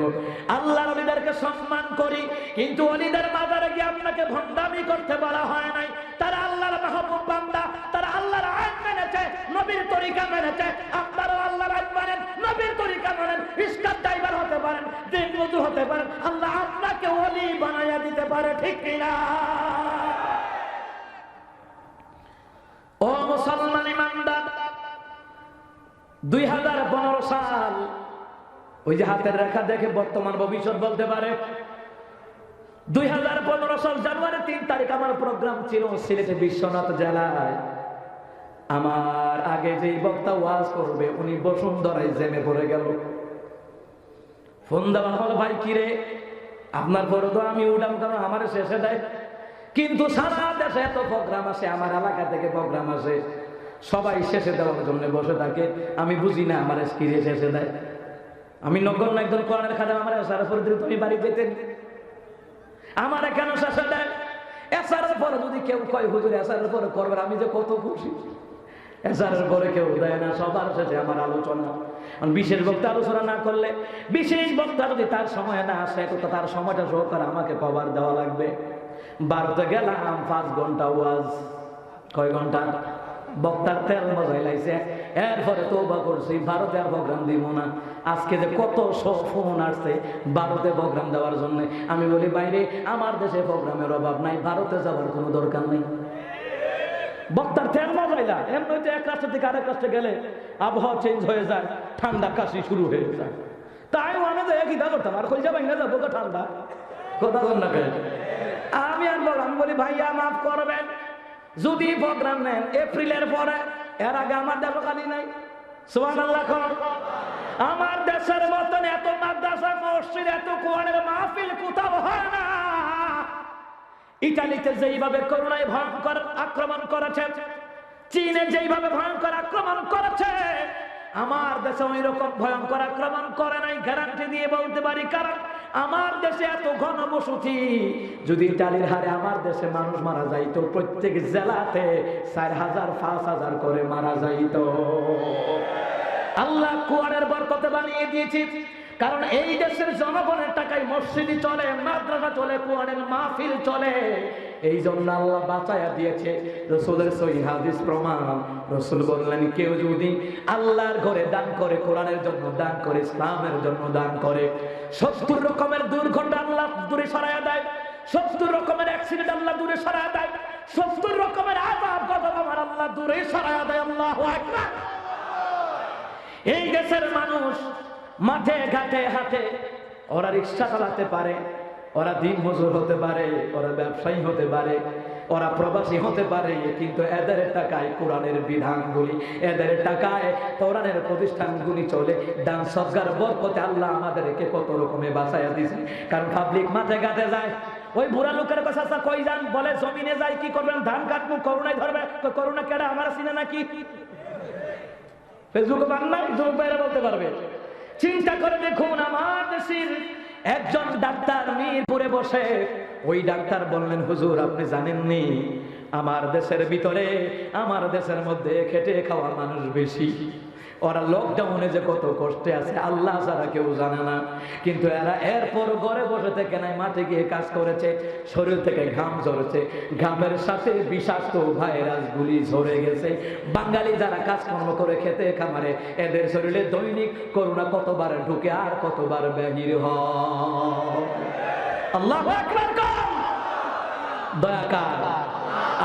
আল্লাহর অলিদেরকে সম্মান করি, কিন্তু অলিদের মাজারে গিয়ে আপনাকে ভণ্ডামি করতে বলা হয় নাই। তারা আল্লাহর মাহবুব বান্দা, তারা আল্লাহর আইন মেনেছে, নবীর তরিকা মেনেছে। আপনারাও আল্লাহর আইন মানেন, নবীর তরিকা মানেন, ইসলাম ড্রাইভার হতে পারেন, দিন মজুর হতে পারেন, আল্লাহ আপনাকে ওলি বানাইয়া দিতে পারে, ঠিক কিনা? ও মুসলমান ইমানদার, 2015 সাল, ওই যে হাতের রেখা দেখে বর্তমান ভবিষ্যৎ বলতে পারে। 2015 সাল জানুয়ারি 3 তারিখ আমার প্রোগ্রাম ছিল সিলেটে বিশ্বনাথ জেলায়। আমার আগে যেই বক্তা ওয়াজ করবে উনি বসুন্ধরায় জেমে পড়ে গেল। ফোন দেওয়া হলো, ভাই কিরে আপনার পরে তো আমি উঠাম, কারণ আমার শেষে দেয়। কিন্তু সারা দেশে এত প্রোগ্রাম আসে, আমার এলাকা থেকে প্রোগ্রাম আসে, সবাই শেষে দেওয়ার জন্য বসে থাকে। আমি বুঝি না আমার কিরে শেষে দেয়। আমি নগণ্য একজন কোরআনের খাদেম, আমার এসার পরে তুমি বাড়ি যেতেন, আমার কেন শেষে দেয়? এসারের পরে যদি কেউ কয় হুজুর এসারের পরে করবেন, আমি যে কত খুশি। এসারের পরে কেউ দেয় না, সবার শেষে আমার আলোচনা। বিশেষ বক্তা আলোচনা না করলে, বিশেষ বক্তা যদি তার সময় না আসে, তো তার সময়টা সহকারে আমাকে কভার দেওয়া লাগবে। 12তে গেলাম, 5 ঘন্টা ওয়াজ। কয় ঘন্টা? বক্তার তেল মজাই লাগছে। এরপরে তওবা করছি, ভারতে আর প্রোগ্রাম দিব না। আজকে যে কত ফোন আসছে ভারতে প্রোগ্রাম দেওয়ার জন্য, আমি বলি বাইরে আমার দেশে প্রোগ্রামের অভাব নাই, ভারতে যাওয়ার কোনো দরকার নেই। বক্তার তেল মজাইলা, এমনিতে এক রাষ্ট্র থেকে আরেক রাষ্ট্রে গেলে আবহাওয়া চেঞ্জ হয়ে যায়, ঠান্ডা কাশি শুরু হয়ে যায়। তাই আমি তো একই দা করতাম, আর কই যাবেন না যাবো ঠান্ডা কথা বল না। আমি আর বললাম, বলি ভাইয়া মাফ করবেন, যদি প্রোগ্রাম নেন এপ্রিলের পরে, এর আগে আমার দেশ খালি নাই। সুবহানাল্লাহ। আমার দেশের মতন এত মাদ্রাসা, মসজিদ, এত কোরআনের মাহফিল কোথাও হয় না। ইতালিতে যেইভাবে করোনায় ভয়ঙ্কর আক্রমণ করেছে, চীনে যেইভাবে ভয়ঙ্কর আক্রমণ করেছে, আমার দেশে ওই রকম ভয়ঙ্কর আক্রমণ করে নাই, গ্যারান্টি দিয়ে বলতে পারি। কারণ আমার দেশে এত ঘনবসতি, যদি ইতালির হারে আমার দেশে মানুষ মারা যাইতো, প্রত্যেক জেলাতে 4000 5000 করে মারা যাইতো। আল্লাহ কোরআনের বরকতে বানিয়ে দিয়েছি, কারণ এই দেশের জনগণের টাকায় মসজিদ চলে, মাদ্রাসা চলে, কোরআনের মাহফিল চলে। এই জন্য আল্লাহ বাঁচায়া দিয়েছে। রাসূলের সহিহ হাদিস প্রমাণ, রাসূল বললেন, কেউ যদি আল্লাহর ঘরে দান করে, কোরআনের জন্য দান করে, ইসলামের জন্য দান করে, 70 রকমের দুর্ঘটনা আল্লাহ দূরে সরায়া দেয়, 70 রকমের অ্যাক্সিডেন্ট আল্লাহ দূরে সরায়া দেয়, 70 রকমের আযাব গজব আমার আল্লাহ দূরে সরায়া দেয়। আল্লাহু আকবার। এই দেশের মানুষ মাঠে ঘাটে হাটে, ওরা রিক্সা চালাতে পারে, ওরা দিন মজুর হতে পারে, ওরা ব্যবসায়ী হতে পারে, ওরা প্রবাসী হতে পারে, কিন্তু এদের টাকায় কোরআনের বিধানগুলি, এদের টাকায় কোরআনের প্রতিষ্ঠানগুলি চলে। দান সদকার বরকতে আল্লাহ আমাদেরকে কত রকমে বাঁচাইয়া দিয়েছে। কারণ পাবলিক মাঠে ঘাটে যায়, ওই বুড়া লোকের কথা কই যান, বলে জমিনে যাই কি করবেন, ধান কাটবো, করোনায় ধরবে। করোনা কেডা, আমার চিনে নাকি? ফেসবুকে বাংলা বাইরে বলতে পারবে। চিন্তা করে দেখুন, আমার দেশের একজন ডাক্তার মিরপুরে বসে, ওই ডাক্তার বললেন, হুজুর আপনি জানেননি আমার দেশের ভিতরে, আমার দেশের মধ্যে খেটে খাওয়া মানুষ বেশি, ওরা লকডাউনে যে কত কষ্টে আছে আল্লাহ ছাড়া কেউ জানে না। কিন্তু এরা এরপর ঘরে বসে থেকে নাই, মাঠে গিয়ে কাজ করেছে, শরীর থেকে ঘাম ঝরেছে, ঘামের সাথে বিষাক্ত ভাইরাস গুলি ঝরে গেছে। বাঙালি যারা কাজকর্ম করে খেতে খামারে, এদের শরীরে দৈনিক করোনা কতবার ঢুকে আর কতবার বাহির হয়। আল্লাহু আকবার। দয়াকার।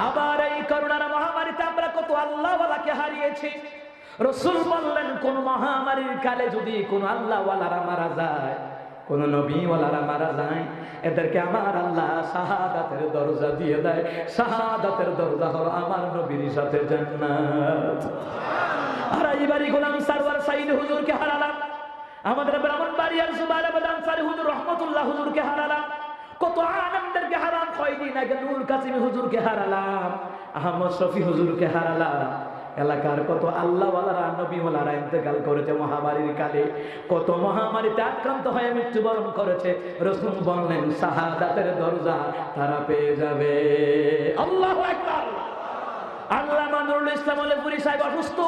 আবার এই করোনার মহামারীতে আমরা কত আল্লাহওয়ালাকে হারিয়েছি। রাসূল বললেন, কোন মহামারীর কালে যদি কোন আল্লাহওয়ালারা মারা যায়, কোন নবীওয়ালারা মারা যায়, এদেরকে আমার আল্লাহ শাহাদাতের দরজা দিয়ে দেয়। শাহাদাতের দরজা হলো আমার নবীর সাথে জান্নাত। আর এই বাড়ি গোলাম সারওয়ার সাইদ হুজুরকে হারালাম, আমাদের ব্রাহ্মণবাড়িয়ার জুবাইর আহমদ আনসারী হুজুর রহমাতুল্লাহ হুজুরকে হারালাম, কত আনন্দেরকে হারাম কয়দিন আগে নূর কাসিম হুজুরকে হারালাম, আহমদ শফি হুজুরকে হারালাম। এলাকার কত আল্লাহওয়ালারা নবীওয়ালারা ইন্তেকাল করেছে মহামারীর কালে, কত মহামারীতে আক্রান্ত হয়ে মৃত্যুবরণ করেছে। রাসূল বললেন শাহাদাতের দরজা তারা পেয়ে যাবে। আল্লাহু আকবার। আল্লামা নুরুল ইসলাম আলমপুরি সাহেব অসুস্থ,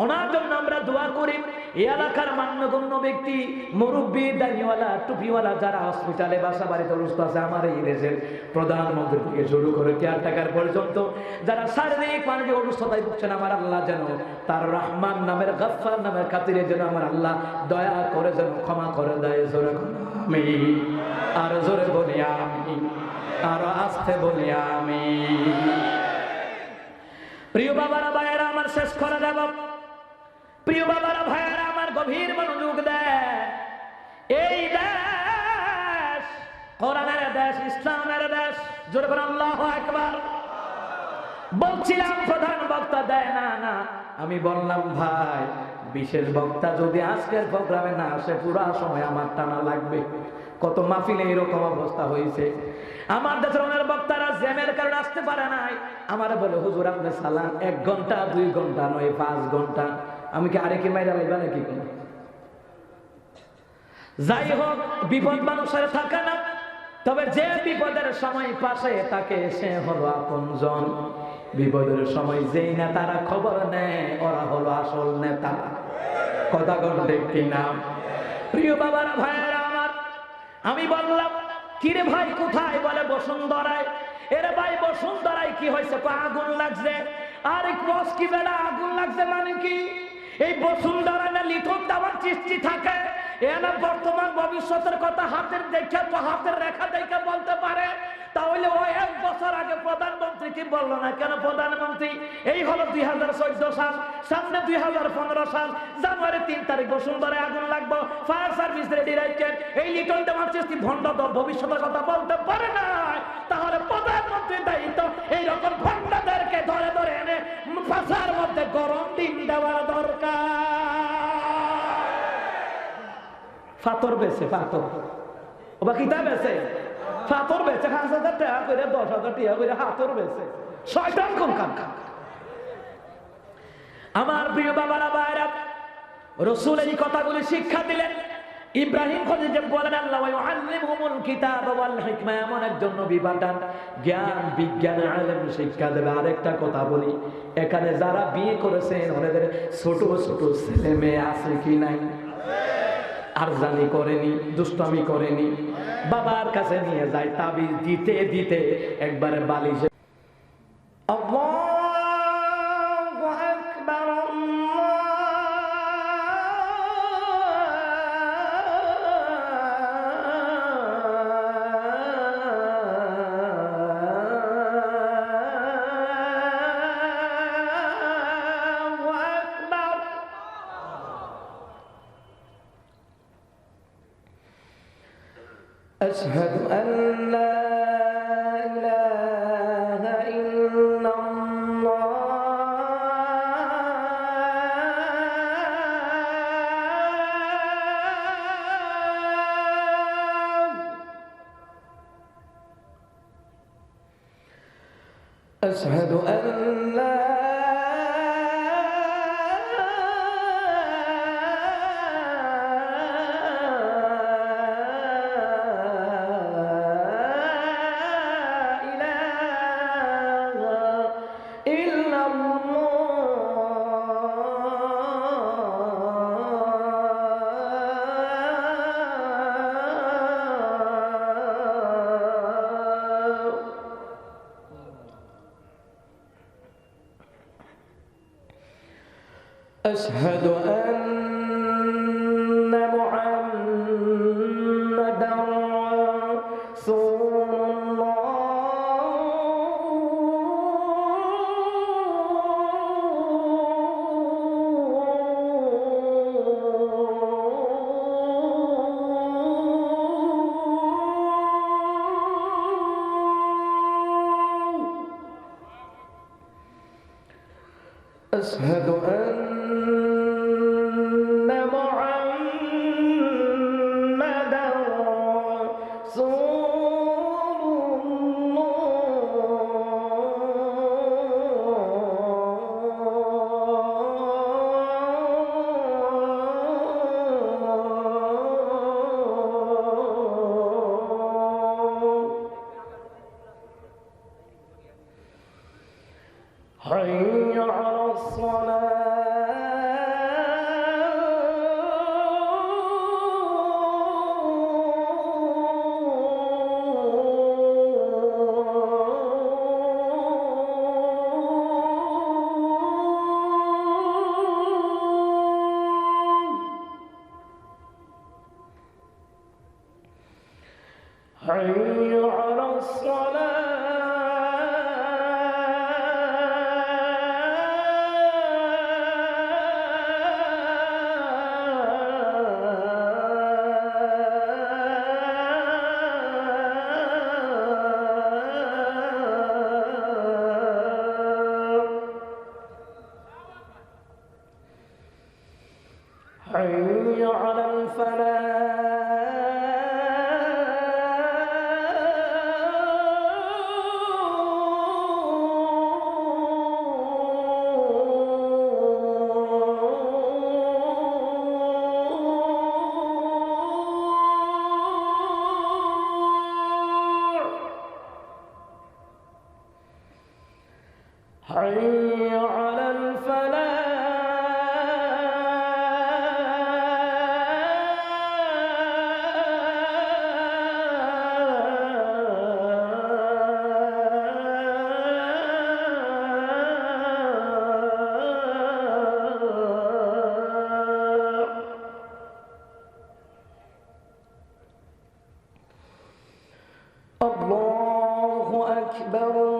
ওনার জন্য আমরা দোয়া করি। এই এলাকার মান্যগণ্য ব্যক্তি, মুরব্বী, দাড়িওয়ালা, টুপিওয়ালা যারা হসপিটালে বাসা বাড়িতে অসুস্থ আছে, আমার এই দেশের প্রধানমন্ত্রী থেকে শুরু করে কেয়ারটেকার পর্যন্ত যারা শারীরিক মানসিক অসুস্থতায় ভুগছেন, আমার আল্লাহ যেন তার রহমান নামের, গফফার নামের খাতিরে যেন আমার আল্লাহ দয়া করে যেন ক্ষমা করে দেয়। জোরে আমি আর জোরে বলি আমি, আর আস্তে বলি আমি। প্রিয় বাবারা ভাইয়েরা আমার, শেষ করে দেব। প্রিয় বাবারা ভাইয়েরা আমার, গভীর মনোযোগ দেন। এই দেশ কোরআনের দেশ, ইসলামের দেশ। জোরে বলেন আল্লাহু আকবার। বলছিলাম প্রধান বক্তা দেয় না, না আমি বললাম ভাই বিশেষ বক্তা যদি আজকের প্রোগ্রামে না আসে পুরা সময় আমার টানা লাগবে। কত মাহফিলে এরকম অবস্থা হয়েছে, আমার দেশের অনেক বক্তারা জ্যামের কারণে আসতে পারে নাই। আমার বলে হুজুর আপনি সালাম 1 ঘন্টা 2 ঘন্টা নয় 5 ঘন্টা, আমি কি আরেকে মাইরা লাইবা নাকি? যাই হোক, বিপদ মানুষের থাকে না, তবে যে বিপদের সময় পাশে তাকে সে হলো আপনজন। বিপদের সময় যেই নেতারা খবর নেয় ওরা হলো আসল নেতা। কথা বলতে কিনা? প্রিয় বাবারা ভাইয়েরা আমার, আমি বললাম কিরে ভাই কোথায়? বলে বসুন্ধরায়। এরে ভাই বসুন্ধরায় কি হয়েছে? আগুন লাগছে। আর কি বেলা আগুন লাগছে মানে কি? এই বসুন্ধরায় না লিথন দাবার সৃষ্টি থাকে, এরা বর্তমান ভবিষ্যতের কথা হাতের দেখে, হাতের রেখা দেখে বলতে পারে। তাহলে ওই 1 বছর আগে প্রধানমন্ত্রী কি বললো না কেন? প্রধানমন্ত্রী এই হলো 2014 সাল, সামনে 2015 সাল জানুয়ারি 3 তারিখ বসুন্ধরায় আগুন লাগবে, ফায়ার সার্ভিস রেডি রাখছেন। এই লিটন দেওয়ার চেষ্টা ভণ্ড ভবিষ্যতের কথা বলতে পারে না। তাহলে প্রধানমন্ত্রীর দায়িত্ব এইরকম ভণ্ডদেরকে ধরে ধরে এনে ফাঁসার মধ্যে গরম দিন দেওয়া দরকার। ফাতর বেছে, ফাতর ওবা কিতা বেছে? ফাতর বেছে 5,000 টাকা করে 10,000 টাকা করে হাতর বেছে। শয়তান কোন কাম। আমার প্রিয় বাবারা ভাইরা, রাসূল এই কথাগুলি শিক্ষা দিলেন। ইব্রাহিম খলিল যে বলেন আল্লাহ ইউআল্লিমুহুমুল কিতাব ওয়াল হিকমা, এমন একজন নবী পাঠান জ্ঞান বিজ্ঞান ইলম শিক্ষা দেবে। আরেকটা কথা বলি, এখানে যারা বিয়ে করেছেন ওদের ছোট ছোট ছেলে মেয়ে আছে কি নাই? আর জানি করেনি, দুষ্টামি করেনি, বাবার কাছে নিয়ে যায় তাবিজ দিতে দিতে একবারে বালিশে। আল্লাহু আকবার, أشهد أن لا إله إلا الله أشهد أن لا أشهد أن محمدا رسول الله أشهد أن حي على حي على حي على حي على الله أكبر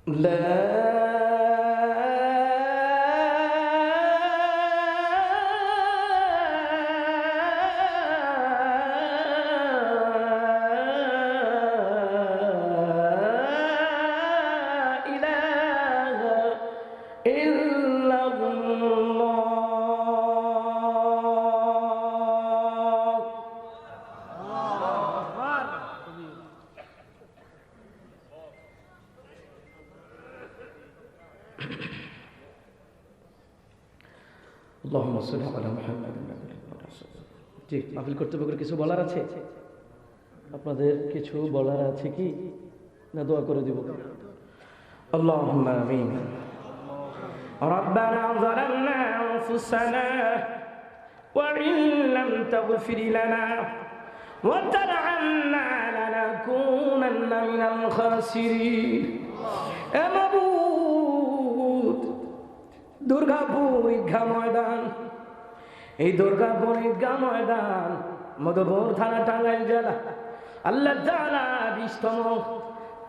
لا اللهم صل على محمد জি মাহফিল কর্তৃপক্ষের কিছু বলার আছে আপনাদের কিছু বলার আছে কি না দোয়া করে দিব اللهم آمين ربنا ظلمنا أنفسنا وإن لم تغفر لنا وترحمنا لنكونن من الخاسرين يا معبود দুর্গাপুর ঈদগাহ ময়দান এই দুর্গাপুর ঈদগাহ ময়দান মধুপুর থানা টাঙ্গাইল জেলা আল্লাহ তাআলা 20তম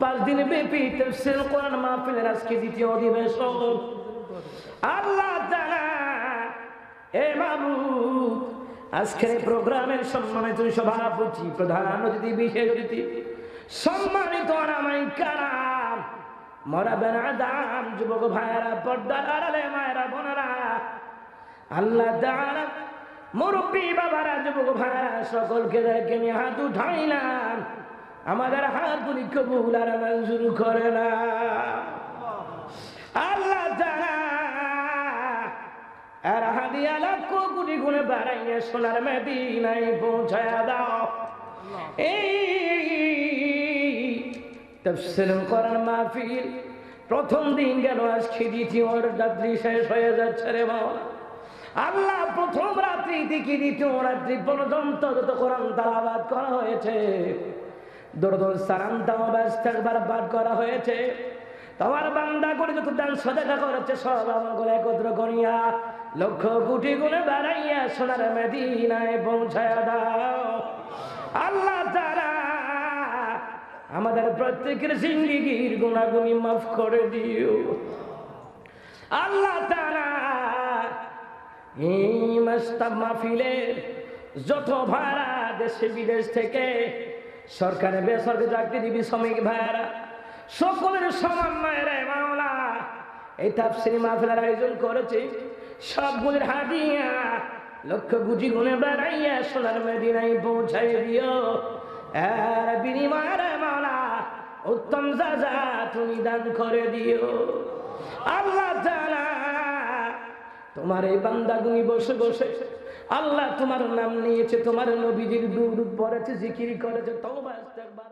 5 দিন ব্যাপী তাফসীর কোরআন মাহফিলের আজকে দ্বিতীয় অধিবেশন আল্লাহ তাআলা এ মাবুদ আজকের প্রোগ্রামের সম্মানিত সভাপতি প্রধান অতিথি বিশেষ অতিথি সম্মানিত আনামাই কারাম মরাবেন আদাম যুবক ভাইয়েরা পর্দার আড়ালে মায়েরা বোনেরা আল্লাহ তাআলা মুরব্বী বাবারা যুবক ভাইয়েরা সকলকে দেখে নিয়ে হাত উঠাইলাম আমাদের হাতগুলি কবুল আর মঞ্জুর করে না আল্লাহ তাআলা আর হাদিয়া লাখ কোটি গুণে বাড়াইয়া সোনার মদিনায় পৌঁছায়া দাও এই তাফসীর কোরআন মাহফিল প্রথম দিন গেল আজকে দ্বিতীয় রাত্রি শেষ হয়ে যাচ্ছে রে বাবা আল্লাহ প্রথম রাত্রি থেকে দ্বিতীয় রাত্রি পর্যন্ত যত কোরআন তেলাওয়াত করা হয়েছে দরুদ সালাম তাওবা ইস্তিগফার পাঠ করা হয়েছে তোমার বান্দা করে যত দান সদকা করেছে সব আমল একত্র করিয়া লক্ষ কোটি গুণে বাড়াইয়া সোনার মদিনায় পৌঁছায়া দাও আল্লাহ তাআলা আমাদের প্রত্যেকের জিন্দেগীর গুনাহগুলি মাফ করে দিও আল্লাহ তাআলা এই মাহফিলের যত ভাড়া দেশে বিদেশ থেকে সরকারি বেসরকারি চাকরিজীবী শ্রমিক ভাইরা সকলের সমন্বয়ে রে মাওলা এই তাফসীর মাহফিলের আয়োজন করেছে। সবগুলির হাদিয়া লক্ষ কোটি গুণে বাড়াইয়া সোনার মদিনায় পৌঁছাই দিও। এর বিনিময়ে রে মাওলা উত্তম যাজা তুমি দান করে দিও। আল্লাহ তাআলা তোমার এই বান্দাগুনি বসে বসে আল্লাহ তোমার নাম নিয়েছে, তোমার নবীজির দুরূদ পড়েছে, জিকির করেছে, তওবা ইস্তেগফার